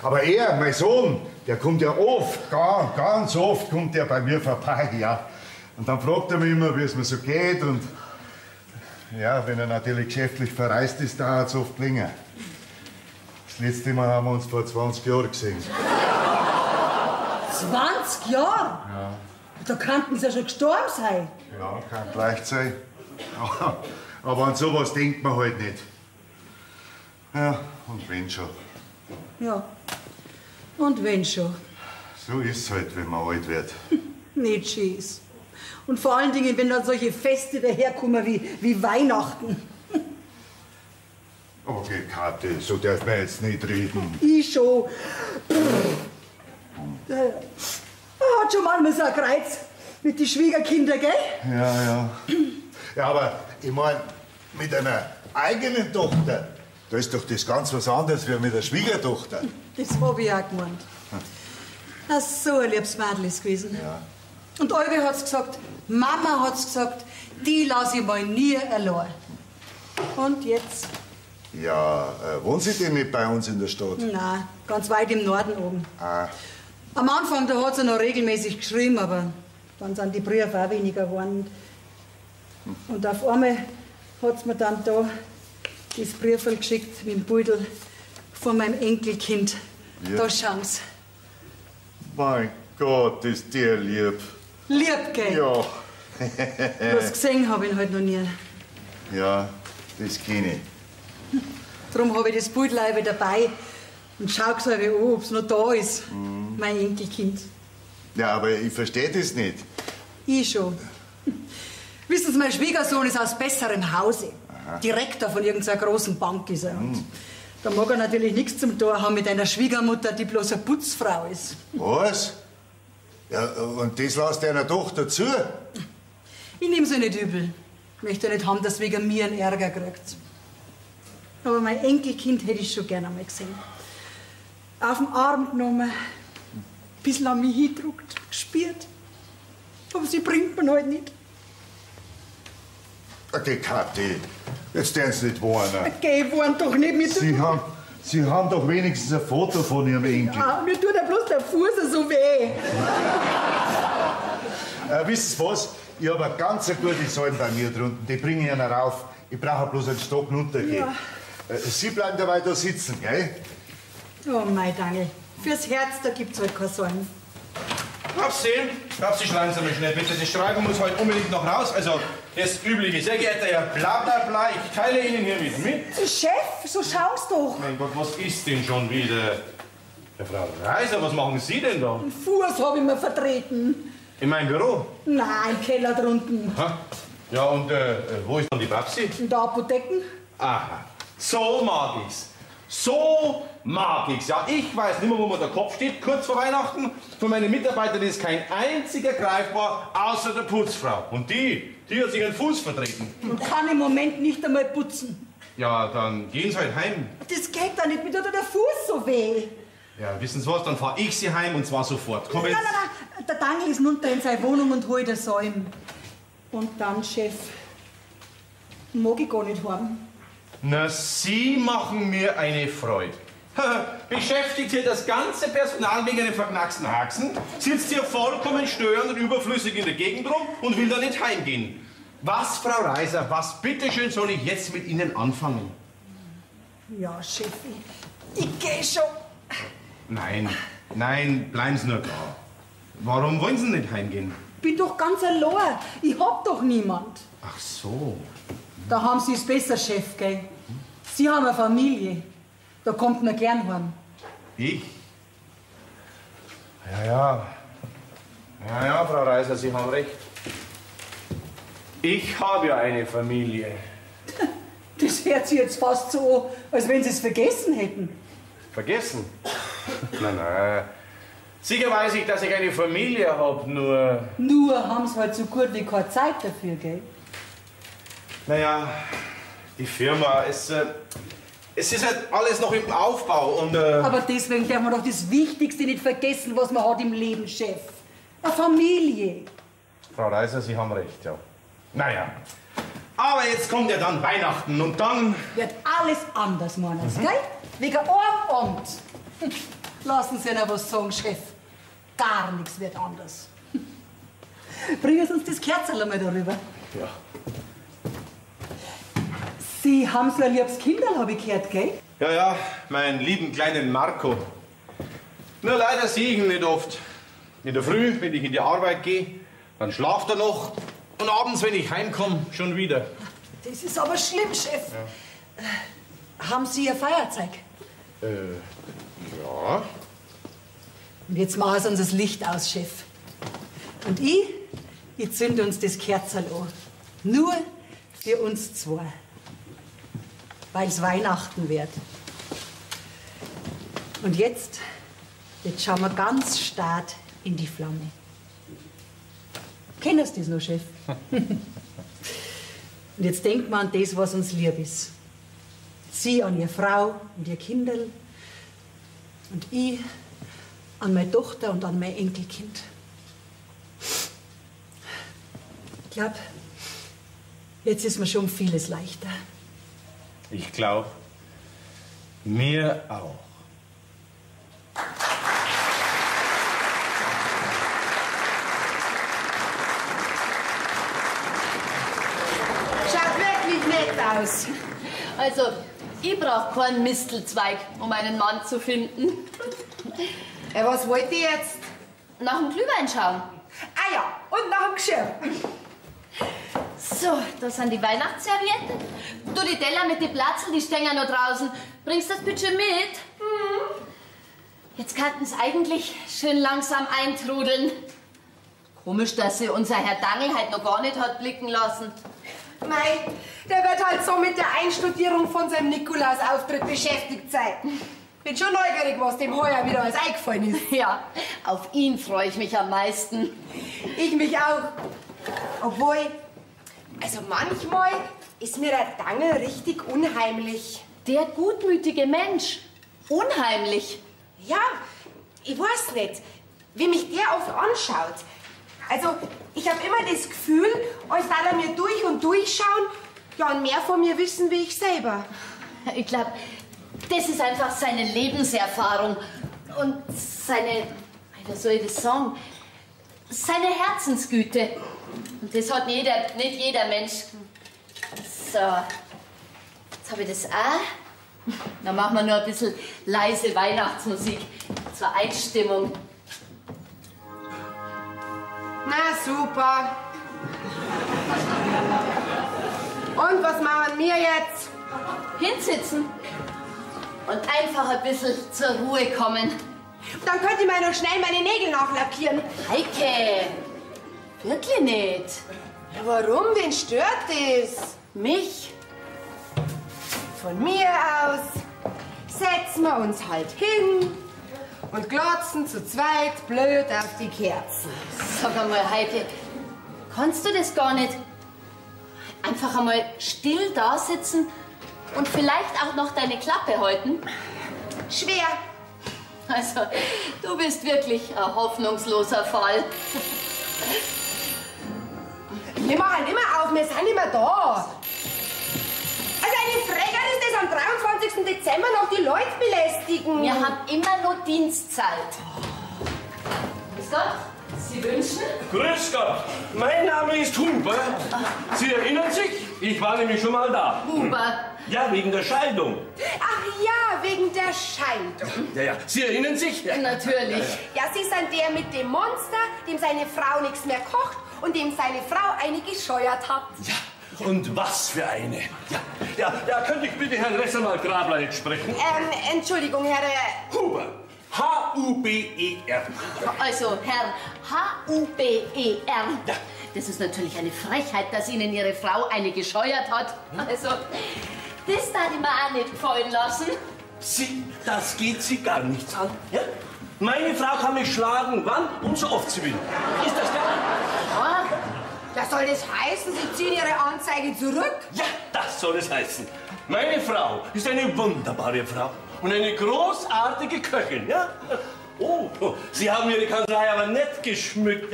Aber er, mein Sohn, der kommt ja oft, ganz oft kommt der bei mir vorbei, ja. Und dann fragt er mich immer, wie es mir so geht und ja, wenn er natürlich geschäftlich verreist ist, dauert es oft länger. Das letzte Mal haben wir uns vor 20 Jahren gesehen. 20 Jahre? Ja. Da könnten Sie ja schon gestorben sein. Ja, kann leicht sein. Aber an sowas denkt man halt nicht. Ja, und wenn schon. Ja. Und wenn schon. So ist es halt, wenn man alt wird. Nicht schieß. Und vor allen Dingen, wenn dann solche Feste daherkommen wie Weihnachten. Okay, Kathi, so darf man jetzt nicht reden. Ich schon. Hat schon manchmal so ein Kreuz mit den Schwiegerkindern, gell? Ja. Ja, aber ich mein, mit einer eigenen Tochter, da ist doch das ganz was anderes wie mit der Schwiegertochter. Das hab ich auch gemeint. Ach, so ein liebes Mädel ist gewesen. Ja. Und Olga hat's gesagt, Mama hat's gesagt, die lasse ich mal nie allein. Und jetzt? Ja, wohnen Sie denn nicht bei uns in der Stadt? Nein, ganz weit im Norden oben. Ah, Am Anfang, da hat sie noch regelmäßig geschrieben, aber dann sind die Briefe auch weniger geworden. Und auf einmal hat sie mir dann da das Briefel geschickt mit dem Beutel von meinem Enkelkind. Ja. Da schauen Sie. mein Gott, ist der lieb. Lieb, gell? Ja. Bloß gesehen habe ich ihn halt noch nie. Ja, das kenne ich. Darum habe ich das Beutel auch wieder dabei und schau so an, ob es noch da ist, mein Enkelkind. Ja, aber ich verstehe das nicht. Ich schon. Wissen Sie, mein Schwiegersohn ist aus besserem Hause. Direktor von irgendeiner großen Bank ist er. Und da mag er natürlich nichts zum Tor haben mit einer Schwiegermutter, die bloß eine Putzfrau ist. Was? Ja, und das lässt deiner Tochter zu? Ich nehme sie nicht übel. Ich möchte nicht haben, dass wegen mir einen Ärger kriegt. Aber mein Enkelkind hätte ich schon gerne einmal gesehen. Auf den Arm genommen, ein bisschen an mich hingedruckt, gespielt. Aber sie bringt man halt nicht. Okay, Kathi, jetzt werden Sie nicht warnen. Geh, ich warn doch nicht mit. Sie haben doch wenigstens ein Foto von Ihrem Enkel. Ja, mir tut ja bloß der Fuß so weh. Wissen Sie was? Ich habe eine ganz gute Säule bei mir drunten. Die bringe ich Ihnen rauf. Ich brauche bloß einen Stock runtergehen. Ja. Sie bleiben dabei da sitzen, gell? Oh, mein Dangel. Fürs Herz, da gibt's halt kein Säumen. Babsi, schreiben Sie mal schnell bitte. Das Schreiben muss heute unbedingt noch raus. Also, das Übliche. Sehr geehrter Herr bla bla bla, ich teile Ihnen hiermit mit. Chef, so schaust doch. Mein Gott, was ist denn schon wieder? Ja, Frau Reiser, was machen Sie denn da? Den Fuß habe ich mir vertreten. In meinem Büro? Nein, im Keller drunten. Ha? Ja, und wo ist dann die Babsi? In der Apotheken. Aha, so mag ich's. So mag ich's. Ja, ich weiß nicht mehr, wo mir der Kopf steht, kurz vor Weihnachten. Von meinen Mitarbeitern ist kein einziger greifbar, außer der Putzfrau. Und die hat sich einen Fuß vertreten. Und kann im Moment nicht einmal putzen. Ja, dann gehen Sie halt heim. Das geht doch nicht, mir tut der Fuß so weh. Ja, wissen Sie was, dann fahr ich Sie heim und zwar sofort. Komm jetzt. Nein, der Dangel ist runter in seine Wohnung und holt das Säum. Und dann, Chef, mag ich gar nicht haben. Na, Sie machen mir eine Freude. Beschäftigt hier das ganze Personal wegen einem verknacksten Haxen, sitzt hier vollkommen störend und überflüssig in der Gegend rum und will dann nicht heimgehen. Was, Frau Reiser, was bitteschön soll ich jetzt mit Ihnen anfangen? Ja, Chefi, ich geh schon. Nein, bleiben Sie nur da. Warum wollen Sie nicht heimgehen? Bin doch ganz allein. Ich hab doch niemand. Ach so. Da haben Sie es besser, Chef, gell? Sie haben eine Familie. Da kommt man gern heim. Ich? Ja, Frau Reiser, Sie haben recht. Ich habe ja eine Familie. Das hört sich jetzt fast so an, als wenn Sie es vergessen hätten. Vergessen? Nein. Sicher weiß ich, dass ich eine Familie habe, nur... Nur haben Sie halt so gut wie keine Zeit dafür, gell? Naja, die Firma, es ist halt alles noch im Aufbau und... Aber deswegen darf man doch das Wichtigste nicht vergessen, was man hat im Leben, Chef. Eine Familie. Frau Reiser, Sie haben recht, ja. Naja, aber jetzt kommt ja dann Weihnachten und dann... Wird alles anders, meinen Sie, gell? Wegen einem Abend. Lassen Sie noch was sagen, Chef. Gar nichts wird anders. Bringen Sie uns das Kerzerl mal darüber. Ja. Sie haben so ein liebes Kinderl, habe ich gehört, gell? Ja, meinen lieben kleinen Marco. Nur leider sehe ich ihn nicht oft. In der Früh, wenn ich in die Arbeit gehe, dann schlaft er noch. Und abends, wenn ich heimkomme, schon wieder. Das ist aber schlimm, Chef. Ja. Haben Sie Ihr Feuerzeug? Ja. Und jetzt machen Sie uns das Licht aus, Chef. Und ich zünde uns das Kerzerl an. Nur für uns zwei. Weil es Weihnachten wird. Und jetzt schauen wir ganz stark in die Flamme. Kennen Sie das noch, Chef? Und jetzt denkt man an das, was uns lieb ist. Sie an Ihre Frau und Ihr Kinderl. Und ich an meine Tochter und an mein Enkelkind. Ich glaube, jetzt ist mir schon vieles leichter. Ich glaube, mir auch. Schaut wirklich nett aus. Also, ich brauche keinen Mistelzweig, um einen Mann zu finden. Was wollt ihr jetzt? Nach dem Glühwein schauen. Ah ja, und nach dem Geschirr. So, da sind die Weihnachtsservietten. Du, die Teller mit den Platzen, die stehen ja noch draußen. Bringst du das bitte mit? Jetzt könnten es eigentlich schön langsam eintrudeln. Komisch, dass sie unser Herr Dangel halt noch gar nicht hat blicken lassen. Mei, der wird halt so mit der Einstudierung von seinem Nikolausauftritt beschäftigt sein. Bin schon neugierig, was dem heuer wieder alles eingefallen ist. Ja, auf ihn freue ich mich am meisten. Ich mich auch. Obwohl, also manchmal ist mir der Dangel richtig unheimlich. Der gutmütige Mensch. Unheimlich. Ja, ich weiß nicht, wie mich der oft anschaut. Also, ich habe immer das Gefühl, als darf er mir durch und durchschauen, ja, und mehr von mir wissen wie ich selber. Ich glaube, das ist einfach seine Lebenserfahrung und seine, wie soll ich das sagen, seine Herzensgüte. Und das hat nicht jeder Mensch. So, jetzt habe ich das auch. Dann machen wir nur ein bisschen leise Weihnachtsmusik zur Einstimmung. Na super. Und was machen wir jetzt? Hinsitzen und einfach ein bisschen zur Ruhe kommen. Dann könnte ich mir noch schnell meine Nägel nachlackieren. Heike, wirklich nicht. Ja, warum? Wen stört das? Mich? Von mir aus setzen wir uns halt hin und glotzen zu zweit blöd auf die Kerzen. Sag einmal, Heike, kannst du das gar nicht? Einfach einmal still da sitzen und vielleicht auch noch deine Klappe halten? Schwer. Also, du bist wirklich ein hoffnungsloser Fall. Wir machen immer auf, wir sind immer da. Also eine Frechheit ist das, am 23. Dezember noch die Leute belästigen. Wir haben immer nur Dienstzeit. Grüß Gott, Sie wünschen? Grüß Gott, mein Name ist Huber. Sie erinnern sich? Ich war nämlich schon mal da. Huber. Ja, wegen der Scheidung. Ach ja, wegen der Scheidung. Ja, Sie erinnern sich? Natürlich. Ja, Sie sind der mit dem Monster, dem seine Frau nichts mehr kocht und dem seine Frau eine gescheuert hat. Ja. Und was für eine. Ja, könnte ich bitte Herrn Rechtsanwalt-Grabler jetzt sprechen? Entschuldigung, Herr... Huber. H-U-B-E-R. Also, Herr H-U-B-E-R. Ja. Das ist natürlich eine Frechheit, dass Ihnen Ihre Frau eine gescheuert hat. Also, das darf ich mir auch nicht gefallen lassen. Das geht Sie gar nichts an. Ja? Meine Frau kann mich schlagen, wann und so oft sie will. Ist das klar? Ja. Das soll das heißen, Sie ziehen Ihre Anzeige zurück? Ja, das soll es heißen. Meine Frau ist eine wunderbare Frau und eine großartige Köchin. Ja? Oh, Sie haben Ihre Kanzlei aber nett geschmückt.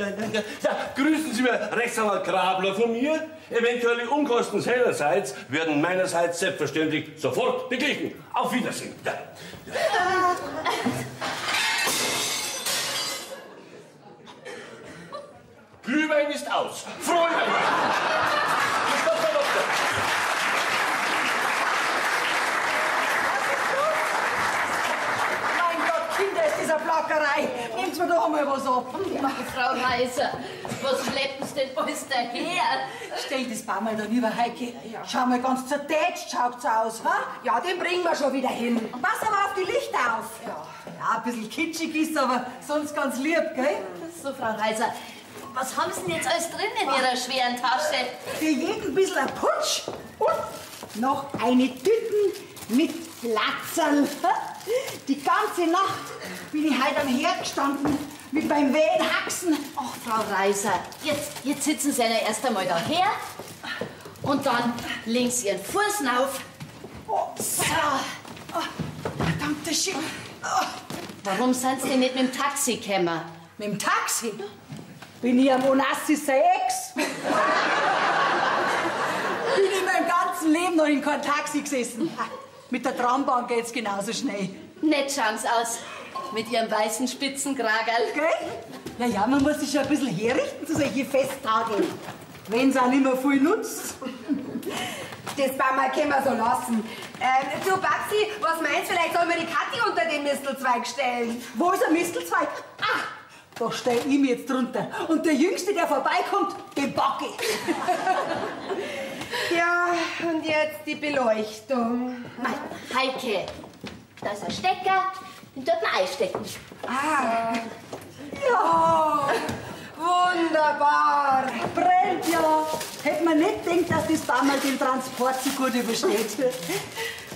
Ja, grüßen Sie mir Rechtsanwalt Grabler von mir. Eventuelle Unkosten seinerseits werden meinerseits selbstverständlich sofort beglichen. Auf Wiedersehen. Ja. Glühwein ist aus. Frohe Weihnachten. Stopp, Doktor. Mein Gott, Kinder, ist dieser Plackerei. Nehmt mir doch einmal was ab. Frau Reiser, was schleppen Sie denn alles daher? Stell das Baum mal da rüber, Heike. Schau mal, ganz zertätscht schaut's aus, ha? Ja, den bringen wir schon wieder hin. Pass aber auf die Lichter auf. Ja, ein bisschen kitschig ist, aber sonst ganz lieb, gell? So, Frau Reiser, was haben Sie denn jetzt alles drin in Ihrer schweren Tasche? Für jeden ein bisschen ein Putsch und noch eine Tüten mit Latzerl. Die ganze Nacht bin ich heute am Herd gestanden mit meinem Wehen Haxen. Ach, Frau Reiser, jetzt sitzen Sie ja erst einmal daher und dann legen Sie Ihren Fuß auf. So. Verdammte Shit. Warum sind Sie denn nicht mit dem Taxi gekommen? Mit dem Taxi? Bin ich am Onassis sein Ex? Bin ich mein ganzes Leben noch in kein Taxi gesessen. Mit der Trambahn geht's genauso schnell. Nett schauen Sie aus. Mit Ihrem weißen Spitzenkragerl. Gell? Ja, man muss sich schon ein bisschen herrichten zu solchen Festtagen. Wenn's auch nicht mehr viel nutzt. Das Baum können wir so lassen. Du, Babsi, was meinst du? Vielleicht sollen wir die Kathi unter den Mistelzweig stellen. Wo ist ein Mistelzweig? Ah, da stell ich mich jetzt drunter. Und der Jüngste, der vorbeikommt, den back ich. Ja, und jetzt die Beleuchtung. Heike, da ist ein Stecker, den dort ein einstecken. Ah, ja, wunderbar. Brennt ja. Hätte man nicht gedacht, dass das damals den Transport so gut übersteht.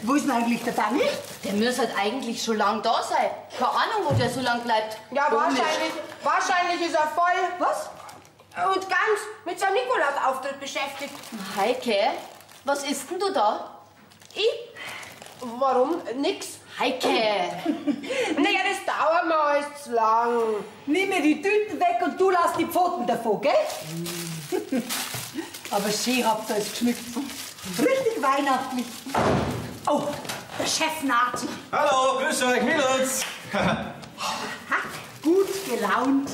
Wo ist denn eigentlich der Daniel? Der muss halt eigentlich schon lang da sein. Keine Ahnung, wo der so lang bleibt. Ja, wahrscheinlich ist er voll. Was? Und ganz mit seinem Nikolaus-Auftritt beschäftigt. Heike, was isst denn du da? Ich? Warum? Nix. Heike! Naja, das dauert mir alles zu lang. Nimm mir die Tüten weg und du lass die Pfoten davon, gell? Aber schön habt ihr es geschmückt. Richtig weihnachtlich. Oh, der Chef naht. Hallo, grüß euch, Mädels. Gut gelaunt.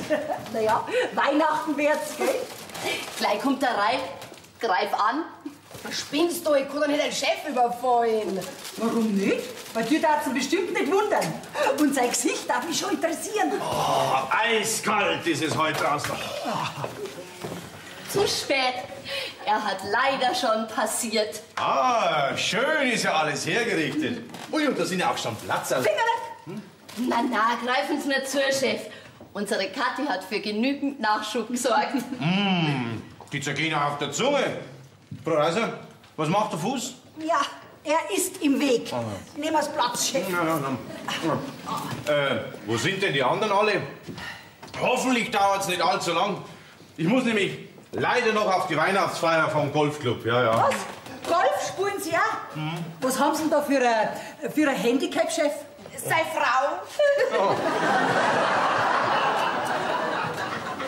Naja, Weihnachten wird's, gell? Gleich kommt der Reif. Greif an. Spinnst du? Ich kann doch nicht den Chef überfallen. Warum nicht? Weil du darfst ihn bestimmt nicht wundern. Und sein Gesicht darf mich schon interessieren. Oh, eiskalt ist es heute draußen. Zu spät. Er hat leider schon passiert. Ah, schön ist ja alles hergerichtet. Ui, und da sind ja auch schon Platzerl. Finger weg! Na, greifen Sie nicht zu, Chef. Unsere Kathi hat für genügend Nachschub gesorgt. Die zergehen auf der Zunge. Frau Reiser, was macht der Fuß? Ja, er ist im Weg. Nehmen wir's Platz, Chef. Wo sind denn die anderen alle? Hoffentlich dauert's nicht allzu lang. Ich muss nämlich leider noch auf die Weihnachtsfeier vom Golfclub. Ja. Was? Golf spielen Sie auch? Was haben Sie denn da für ein Handicap, Chef? Sei Frau.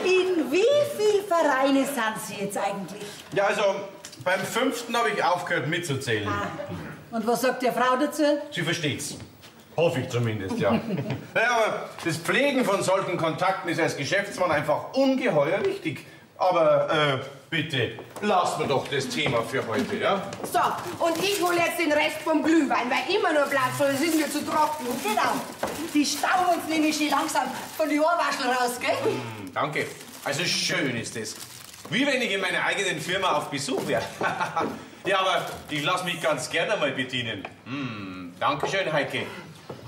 In wie viel Vereine sind Sie jetzt eigentlich? Ja, also beim 5. habe ich aufgehört mitzuzählen. Und was sagt die Frau dazu? Sie versteht's. Hoffe ich zumindest, ja. Naja, aber das Pflegen von solchen Kontakten ist als Geschäftsmann einfach ungeheuer wichtig. Aber bitte, lassen wir doch das Thema für heute, ja? So, und ich hole jetzt den Rest vom Glühwein, weil immer nur Platz, das ist mir zu trocken. Genau. Die stauen uns nämlich schon langsam von die Ohrwaschel raus, gell? Danke. Also schön ist es. Wie wenn ich in meiner eigenen Firma auf Besuch wäre. Ja, aber ich lasse mich ganz gerne mal bedienen. Dankeschön, Heike.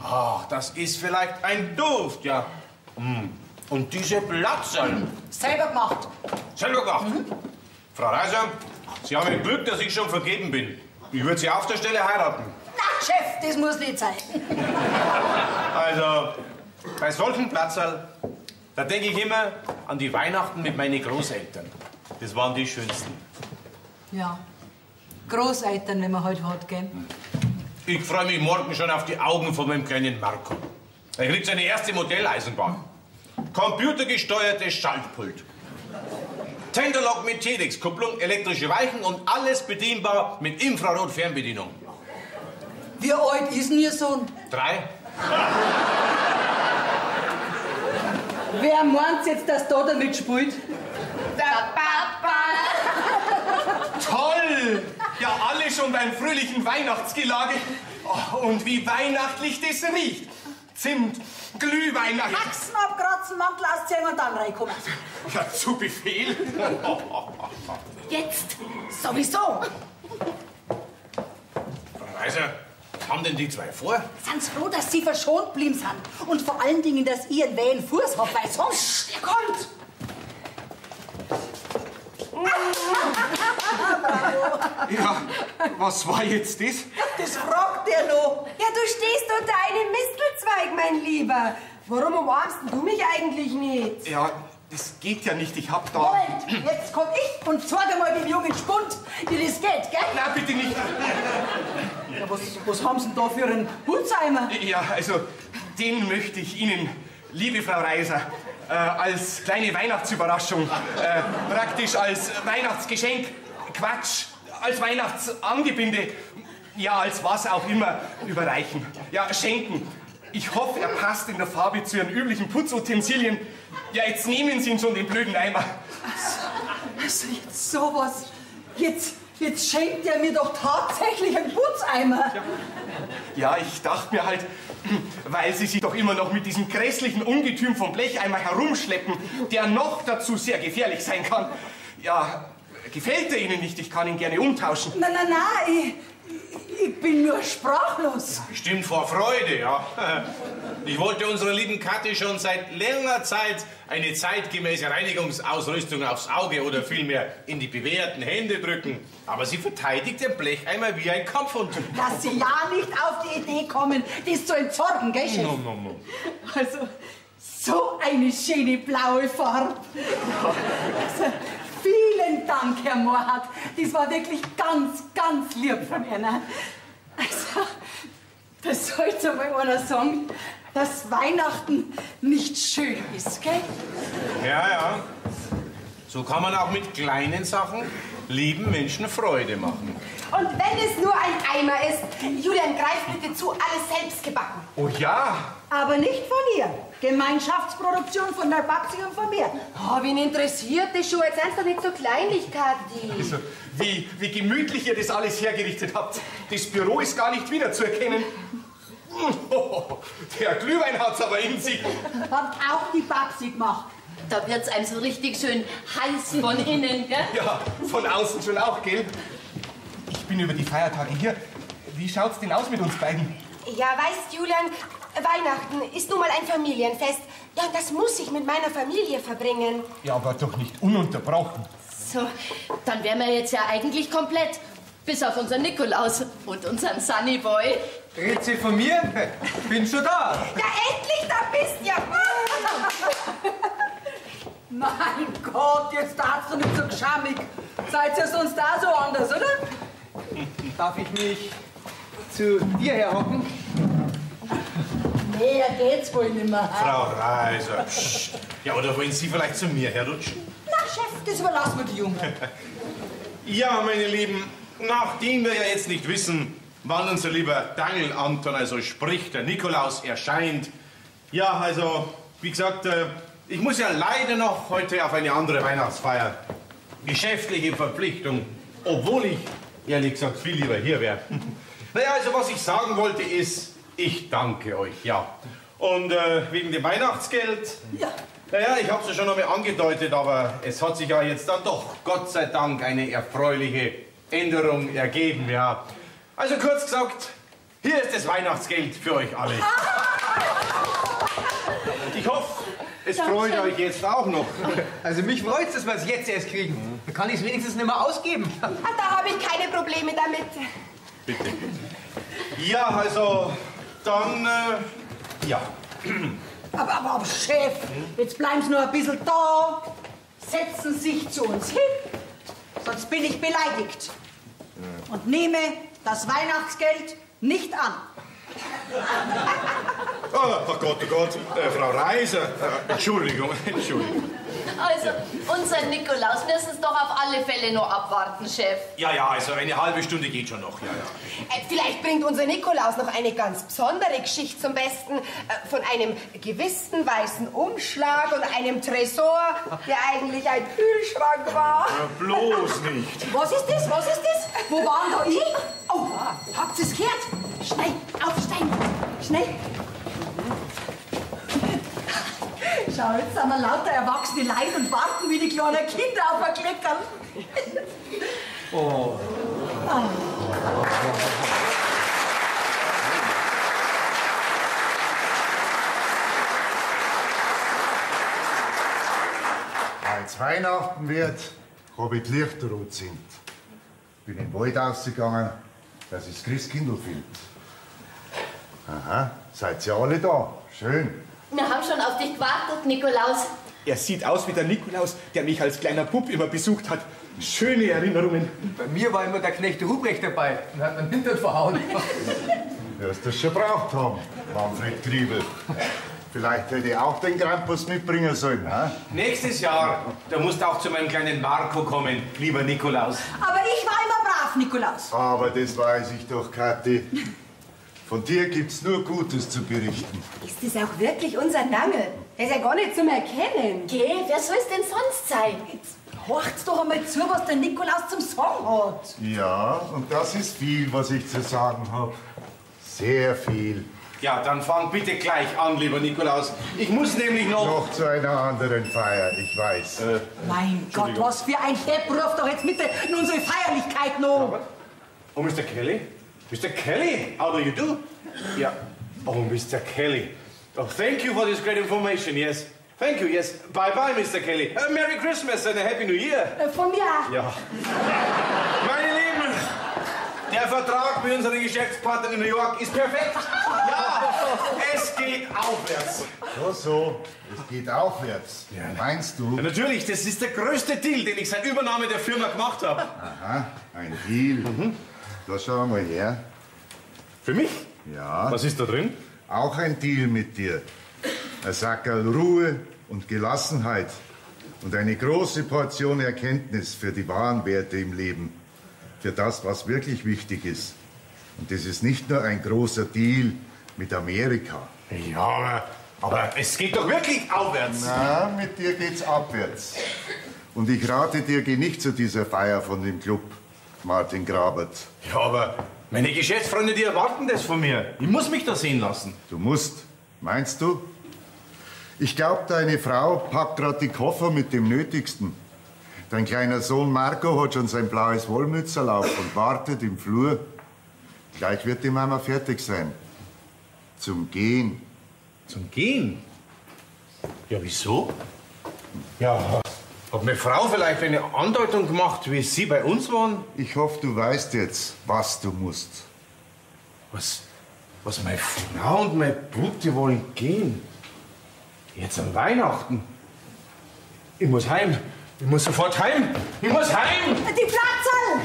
Ach, das ist vielleicht ein Duft, ja. Und diese Platzerl. Selber gemacht. Selber gemacht. Frau Reiser, Sie haben ein Glück, dass ich schon vergeben bin. Ich würde Sie auf der Stelle heiraten. Na, Chef, das muss nicht sein. Also, bei solchen Platzerl, da denke ich immer an die Weihnachten mit meinen Großeltern. Das waren die schönsten. Ja, Großeltern, wenn man heute hat, gell? Ich freue mich morgen schon auf die Augen von meinem kleinen Marco. Er kriegt seine erste Modelleisenbahn. Computergesteuertes Schaltpult. Tenderlock mit TEDx-Kupplung, elektrische Weichen und alles bedienbar mit Infrarot-Fernbedienung. Wie alt ist denn Ihr Sohn? 3. Wer meint jetzt, dass da damit spielt? Der Papa. Toll! Ja, alle schon beim fröhlichen Weihnachtsgelage. Oh, und wie weihnachtlich das riecht. Zimt, Glühwein. Haxen abkratzen, Mantel ausziehen und dann reinkommen. Ja, zu Befehl. Jetzt sowieso. Frau Reiser, was haben denn die zwei vor? Sind Sie froh, dass Sie verschont blieben sind? Und vor allen Dingen, dass ihr einen wählen Fuß habt, weil sonst... Er kommt. Ja, was war jetzt das? Das fragt der noch. Ja, du stehst unter einem Mistelzweig, mein Lieber. Warum umarmst du mich eigentlich nicht? Ja, das geht ja nicht. Ich hab da... Moment, jetzt komm ich und zeig mal dem jungen Spund, wie das geht, gell? Na, bitte nicht. Ja, was haben Sie denn da für einen Hutzheimer? Ja, also, den möchte ich Ihnen, liebe Frau Reiser, als kleine Weihnachtsüberraschung, praktisch als Weihnachtsgeschenk, Quatsch, als Weihnachtsangebinde, ja, als was auch immer, überreichen. Ja, schenken. Ich hoffe, er passt in der Farbe zu Ihren üblichen Putzutensilien. Ja, jetzt nehmen Sie ihn schon, den blöden Eimer. Also jetzt sowas. Jetzt schenkt er mir doch tatsächlich einen Putzeimer. Ja, ich dachte mir halt, weil Sie sich doch immer noch mit diesem grässlichen Ungetüm vom Blecheimer herumschleppen, der noch dazu sehr gefährlich sein kann. Ja, gefällt er Ihnen nicht? Ich kann ihn gerne umtauschen. Nein, ich bin nur sprachlos. Bestimmt vor Freude, ja. Ich wollte unserer lieben Kathi schon seit längerer Zeit eine zeitgemäße Reinigungsausrüstung aufs Auge oder vielmehr in die bewährten Hände drücken. Aber sie verteidigt den Blecheimer wie ein Kampfhund. Dass Sie ja nicht auf die Idee kommen, das zu entsorgen, gell, Chef? No. Also, so eine schöne blaue Farbe. Also, vielen Dank, Herr Mohrhardt. Das war wirklich ganz, ganz lieb von Ihnen. Also, das sollte mal einer sagen, dass Weihnachten nicht schön ist, gell? Ja. So kann man auch mit kleinen Sachen lieben Menschen Freude machen. Und wenn es nur ein Eimer ist, Julian, greif bitte zu, alles selbst gebacken. Oh ja. Aber nicht von ihr. Gemeinschaftsproduktion von der Babsi und von mir. Oh, wen interessiert das schon? Jetzt sind doch nicht so Kleinigkeiten. Also, wie gemütlich ihr das alles hergerichtet habt. Das Büro ist gar nicht wiederzuerkennen. Oh, der Glühwein hat's aber in sich. Hat auch die Babsi gemacht. Da wird's einem so richtig schön heiß von innen, gell? Ja, von außen schon auch, gell? Ich bin über die Feiertage hier. Wie schaut's denn aus mit uns beiden? Ja, weißt, Julian, Weihnachten ist nun mal ein Familienfest. Ja, und das muss ich mit meiner Familie verbringen. Ja, aber doch nicht ununterbrochen. So, dann wären wir jetzt ja eigentlich komplett. Bis auf unseren Nikolaus und unseren Sunnyboy. Redet sie von mir? Bin schon da. Ja, endlich, da bist du ja. Mein Gott, jetzt darfst du nicht so geschamig. Seid ihr sonst da so anders, oder? Darf ich mich zu dir herhocken? Mehr geht's wohl nicht mehr. Frau Reiser, psst. Ja, oder wollen Sie vielleicht zu mir herrutschen? Na, Chef, das überlassen wir die Jungen. Ja, meine Lieben, nachdem wir ja jetzt nicht wissen, wann unser lieber Dangel Anton, also sprich der Nikolaus, erscheint. Ja, also, wie gesagt, ich muss ja leider noch heute auf eine andere Weihnachtsfeier. Geschäftliche Verpflichtung, obwohl ich, ehrlich gesagt, viel lieber hier wäre. Naja, also was ich sagen wollte ist, ich danke euch, ja. Und wegen dem Weihnachtsgeld, Ja. naja, ich habe es ja schon einmal angedeutet, aber es hat sich ja jetzt dann doch, Gott sei Dank, eine erfreuliche Änderung ergeben, ja. Also kurz gesagt, hier ist das Weihnachtsgeld für euch alle. Ich hoffe, es freut euch jetzt auch noch. Also mich freut's, dass wir es jetzt erst kriegen. Dann kann ich es wenigstens nicht mehr ausgeben. Ah, da habe ich keine Probleme damit. Bitte. Ja, also, dann, ja. Aber Chef, jetzt bleiben Sie nur ein bisschen da. Setzen sich zu uns hin, sonst bin ich beleidigt. Und nehme das Weihnachtsgeld nicht an. Oh Gott, Frau Reiser, Entschuldigung. Also, unseren Nikolaus müssen es doch auf alle Fälle noch abwarten, Chef. Ja, also eine halbe Stunde geht schon noch, ja. Vielleicht bringt unser Nikolaus noch eine ganz besondere Geschichte zum Besten. Von einem gewissen weißen Umschlag und einem Tresor, der eigentlich ein Kühlschrank war. Bloß nicht. Was ist das? Was ist das? Wo waren da ich? Oh, habt ihr es gehört? Schnell, aufsteigen. Schnell. Schau, jetzt sind wir lauter erwachsene Leute und warten wie die kleinen Kinder auf ein Kleckerl. Oh. Als Weihnachten wird, habe ich die Lichter sind. Bin in den Wald rausgegangen, dass ich das Christkindl finde. Aha, seid ihr alle da? Schön. Wir haben schon auf dich gewartet, Nikolaus. Er sieht aus wie der Nikolaus, der mich als kleiner Bub immer besucht hat. Schöne Erinnerungen. Bei mir war immer der Knecht Ruprecht dabei und hat meinen Hintern verhauen. Wirst du das schon braucht haben, Manfred Griebel. Vielleicht hätte ich auch den Krampus mitbringen sollen. Ha? Nächstes Jahr, da musst du auch zu meinem kleinen Marco kommen, lieber Nikolaus. Aber ich war immer brav, Nikolaus. Aber das weiß ich doch, Kathi. Von dir gibt's nur Gutes zu berichten. Ist das auch wirklich unser Nangel? Der ist ja gar nicht zum Erkennen. Geh, wer soll es denn sonst sein? Jetzt horcht's doch einmal zu, was der Nikolaus zum Sagen hat. Ja, und das ist viel, was ich zu sagen habe. Sehr viel. Ja, dann fang bitte gleich an, lieber Nikolaus. Ich muss nämlich Noch zu einer anderen Feier, ich weiß. Mein Gott, was für ein Depp, ruf doch jetzt bitte in unsere Feierlichkeit noch. Oh, Mr. Kelly? Mr. Kelly, how do you do? Yeah. Oh, Mr. Kelly. Oh, thank you for this great information, yes. Thank you, yes. Bye-bye, Mr. Kelly. Merry Christmas and a Happy New Year. Von mir auch. Ja. Meine Lieben, der Vertrag mit unseren Geschäftspartnern in New York ist perfekt. Ja, es geht aufwärts. So, es geht aufwärts. Meinst du? Ja, natürlich, das ist der größte Deal, den ich seit Übernahme der Firma gemacht habe. Aha, ein Deal. Da schau mal her. Für mich? Ja. Was ist da drin? Auch ein Deal mit dir. Ein Sackerl Ruhe und Gelassenheit und eine große Portion Erkenntnis für die wahren Werte im Leben. für das, was wirklich wichtig ist. Und das ist nicht nur ein großer Deal mit Amerika. Ja, aber es geht doch wirklich aufwärts. Na, mit dir geht's abwärts. Und ich rate dir, geh nicht zu dieser Feier von dem Club, Martin Grabert. Ja, aber meine Geschäftsfreunde, die erwarten das von mir. Ich muss mich da sehen lassen. Du musst. Meinst du? Ich glaube, deine Frau packt gerade die Koffer mit dem Nötigsten. Dein kleiner Sohn Marco hat schon sein blaues Wollmützerl auf und wartet im Flur. Gleich wird die Mama fertig sein. Zum Gehen. Zum Gehen? Ja, wieso? Ja, hat meine Frau vielleicht eine Andeutung gemacht, wie Sie bei uns waren? Ich hoffe, du weißt jetzt, was du musst. Was meine Frau und mein Bub, die wollen gehen. Jetzt an Weihnachten. Ich muss heim. Ich muss sofort heim. Ich muss heim. Die Platzl!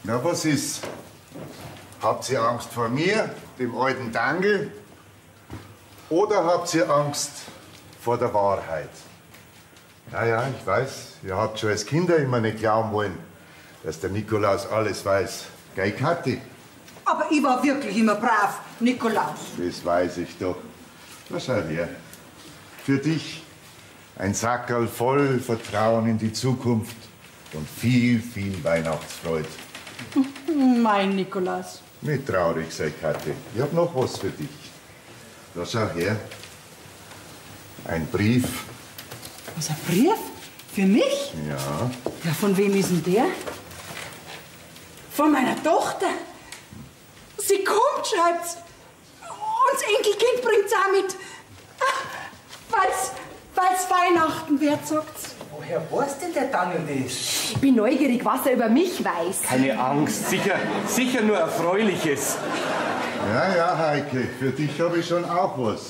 Na, was ist? Habt ihr Angst vor mir, dem alten Dangel? Oder habt ihr Angst vor der Wahrheit? Ja, ich weiß, ihr habt schon als Kinder immer nicht glauben wollen, dass der Nikolaus alles weiß. Gell, Kathi? Aber ich war wirklich immer brav, Nikolaus. Das weiß ich doch. Na, schau her. Für dich ein Sackerl voll Vertrauen in die Zukunft und viel, viel Weihnachtsfreude. Mein Nikolaus. Nicht traurig sei, Kathi. Ich hab noch was für dich. Da schau her. Ein Brief. Was, ein Brief? Für mich? Ja. Ja, von wem ist denn der? Von meiner Tochter. Sie kommt, schreibt's. Und das Enkelkind bringt's auch mit. Weil's Weihnachten wird, sagt's. Woher weiß denn der Daniel das? Ich bin neugierig, was er über mich weiß. Keine Angst, sicher nur Erfreuliches. Ja, Heike, für dich habe ich schon auch was.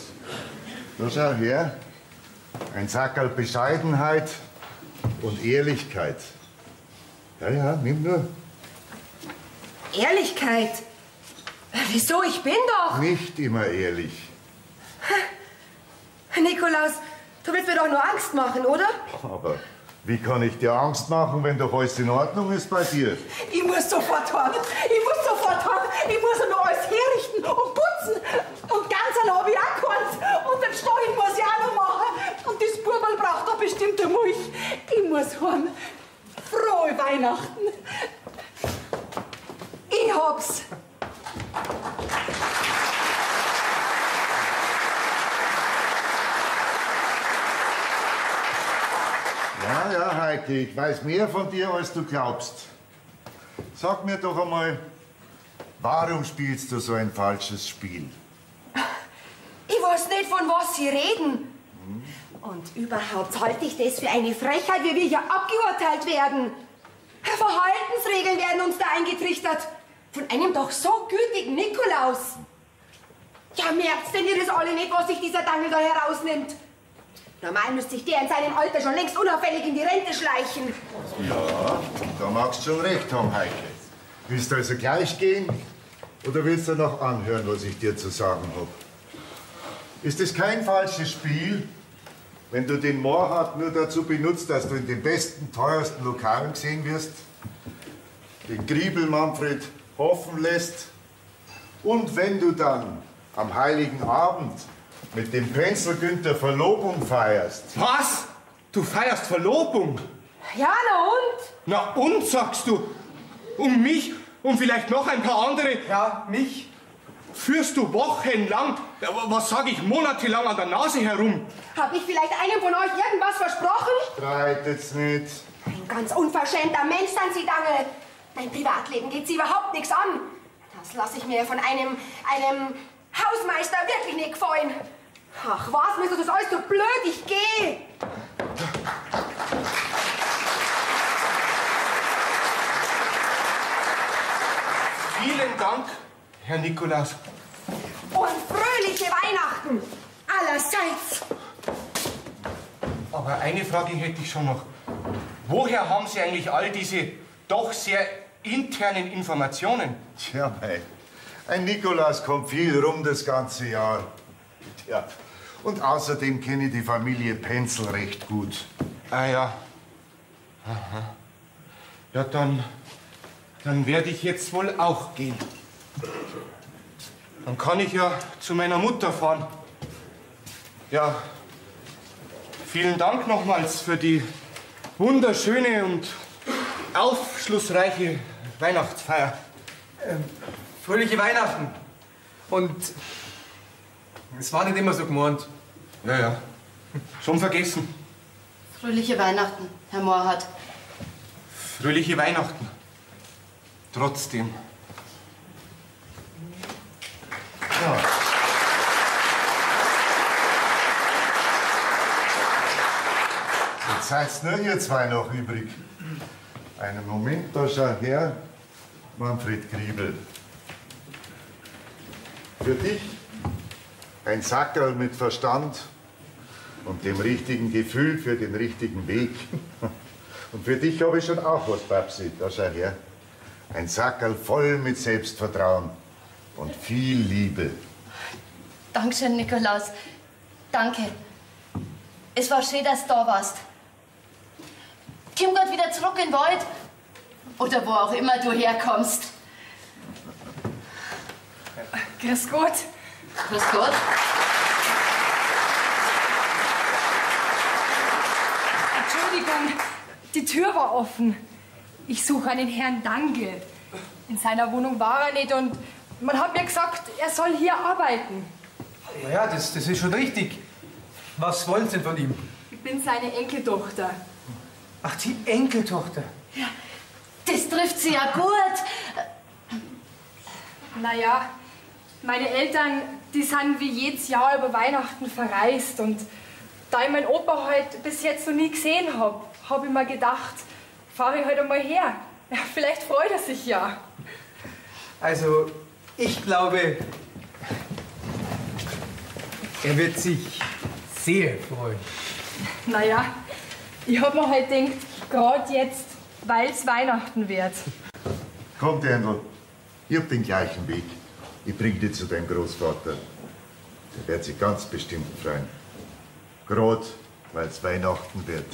Da schau her. Ein Sackerl Bescheidenheit und Ehrlichkeit. Ja, nimm nur. Ehrlichkeit? Wieso? Ich bin doch... Nicht immer ehrlich. Nikolaus, du willst mir doch nur Angst machen, oder? Aber wie kann ich dir Angst machen, wenn doch alles in Ordnung ist bei dir? Ich muss sofort heim. Ich muss noch alles herrichten und putzen. Und ganz habe ich auch keins. Und den Stall muss ich auch noch machen. Und das Buberl braucht doch bestimmt eine Milch. Ich muss heim. Frohe Weihnachten. Ich hab's. Ja, Heike, ich weiß mehr von dir, als du glaubst. Sag mir doch einmal, warum spielst du so ein falsches Spiel? Ich weiß nicht, von was Sie reden. Und überhaupt halte ich das für eine Frechheit, wie wir hier abgeurteilt werden. Verhaltensregeln werden uns da eingetrichtert. Von einem doch so gütigen Nikolaus. Ja, merkt's denn ihr das alle nicht, was sich dieser Dangel da herausnimmt? Normal müsste sich der in seinem Alter schon längst unauffällig in die Rente schleichen. Ja, da magst du schon recht haben, Heike. Willst du also gleich gehen oder willst du noch anhören, was ich dir zu sagen habe? Ist es kein falsches Spiel, wenn du den Moorhardt nur dazu benutzt, dass du in den besten, teuersten Lokalen gesehen wirst, den Griebel Manfred hoffen lässt und wenn du dann am Heiligen Abend mit dem Penzel Günther Verlobung feierst? Was? Du feierst Verlobung? Ja, na und? Na und, sagst du? Um mich und vielleicht noch ein paar andere? Ja, mich? Führst du wochenlang, was sage ich, monatelang an der Nase herum? Hab ich vielleicht einem von euch irgendwas versprochen? Streitet's nicht. Ein ganz unverschämter Mensch sind Sie, Dangel. Mein Privatleben geht Sie überhaupt nichts an. Das lasse ich mir von einem Hausmeister wirklich nicht gefallen. Ach, was, mir ist das alles so blöd, ich gehe. Vielen Dank, Herr Nikolaus. Und fröhliche Weihnachten allerseits. Aber eine Frage hätte ich schon noch. Woher haben Sie eigentlich all diese doch sehr internen Informationen? Tja, mei, ein Nikolaus kommt viel rum das ganze Jahr. Tja, und außerdem kenne ich die Familie Penzel recht gut. Ah ja. Aha. Ja, dann werde ich jetzt wohl auch gehen. Dann kann ich ja zu meiner Mutter fahren. Ja, vielen Dank nochmals für die wunderschöne und aufschlussreiche Weihnachtsfeier. Fröhliche Weihnachten. Und es war nicht immer so gemeint. Ja, schon vergessen. Fröhliche Weihnachten, Herr Mohrhardt. Fröhliche Weihnachten. Trotzdem. Ja. Jetzt seid nur ihr zwei noch übrig. Einen Moment, da schau her. Manfred Griebel. Für dich ein Sackerl mit Verstand und dem richtigen Gefühl für den richtigen Weg. Und für dich habe ich schon auch was, Babsi. Da schau her. Ein Sackerl voll mit Selbstvertrauen und viel Liebe. Dankeschön, Nikolaus. Danke. Es war schön, dass du da warst. Komm grad wieder zurück in den Wald. Oder wo auch immer du herkommst. Grüß Gott. Grüß Gott. Entschuldigung, die Tür war offen. Ich suche einen Herrn Dangel. In seiner Wohnung war er nicht und man hat mir gesagt, er soll hier arbeiten. Ja, das ist schon richtig. Was wollen Sie denn von ihm? Ich bin seine Enkeltochter. Ach, die Enkeltochter. Ja, das trifft sie ja gut. Naja, meine Eltern, die sind wie jedes Jahr über Weihnachten verreist. Und da ich meinen Opa halt bis jetzt noch nie gesehen habe, habe ich mir gedacht, fahre ich halt einmal her. Ja, vielleicht freut er sich ja. Also, ich glaube, er wird sich sehr freuen. Naja, ich habe mir halt gedacht, gerade jetzt, weil es Weihnachten wird. Komm, Dirndl, ich hab den gleichen Weg. Ich bring dich zu deinem Großvater. Der wird sich ganz bestimmt freuen. Gerade, weil es Weihnachten wird.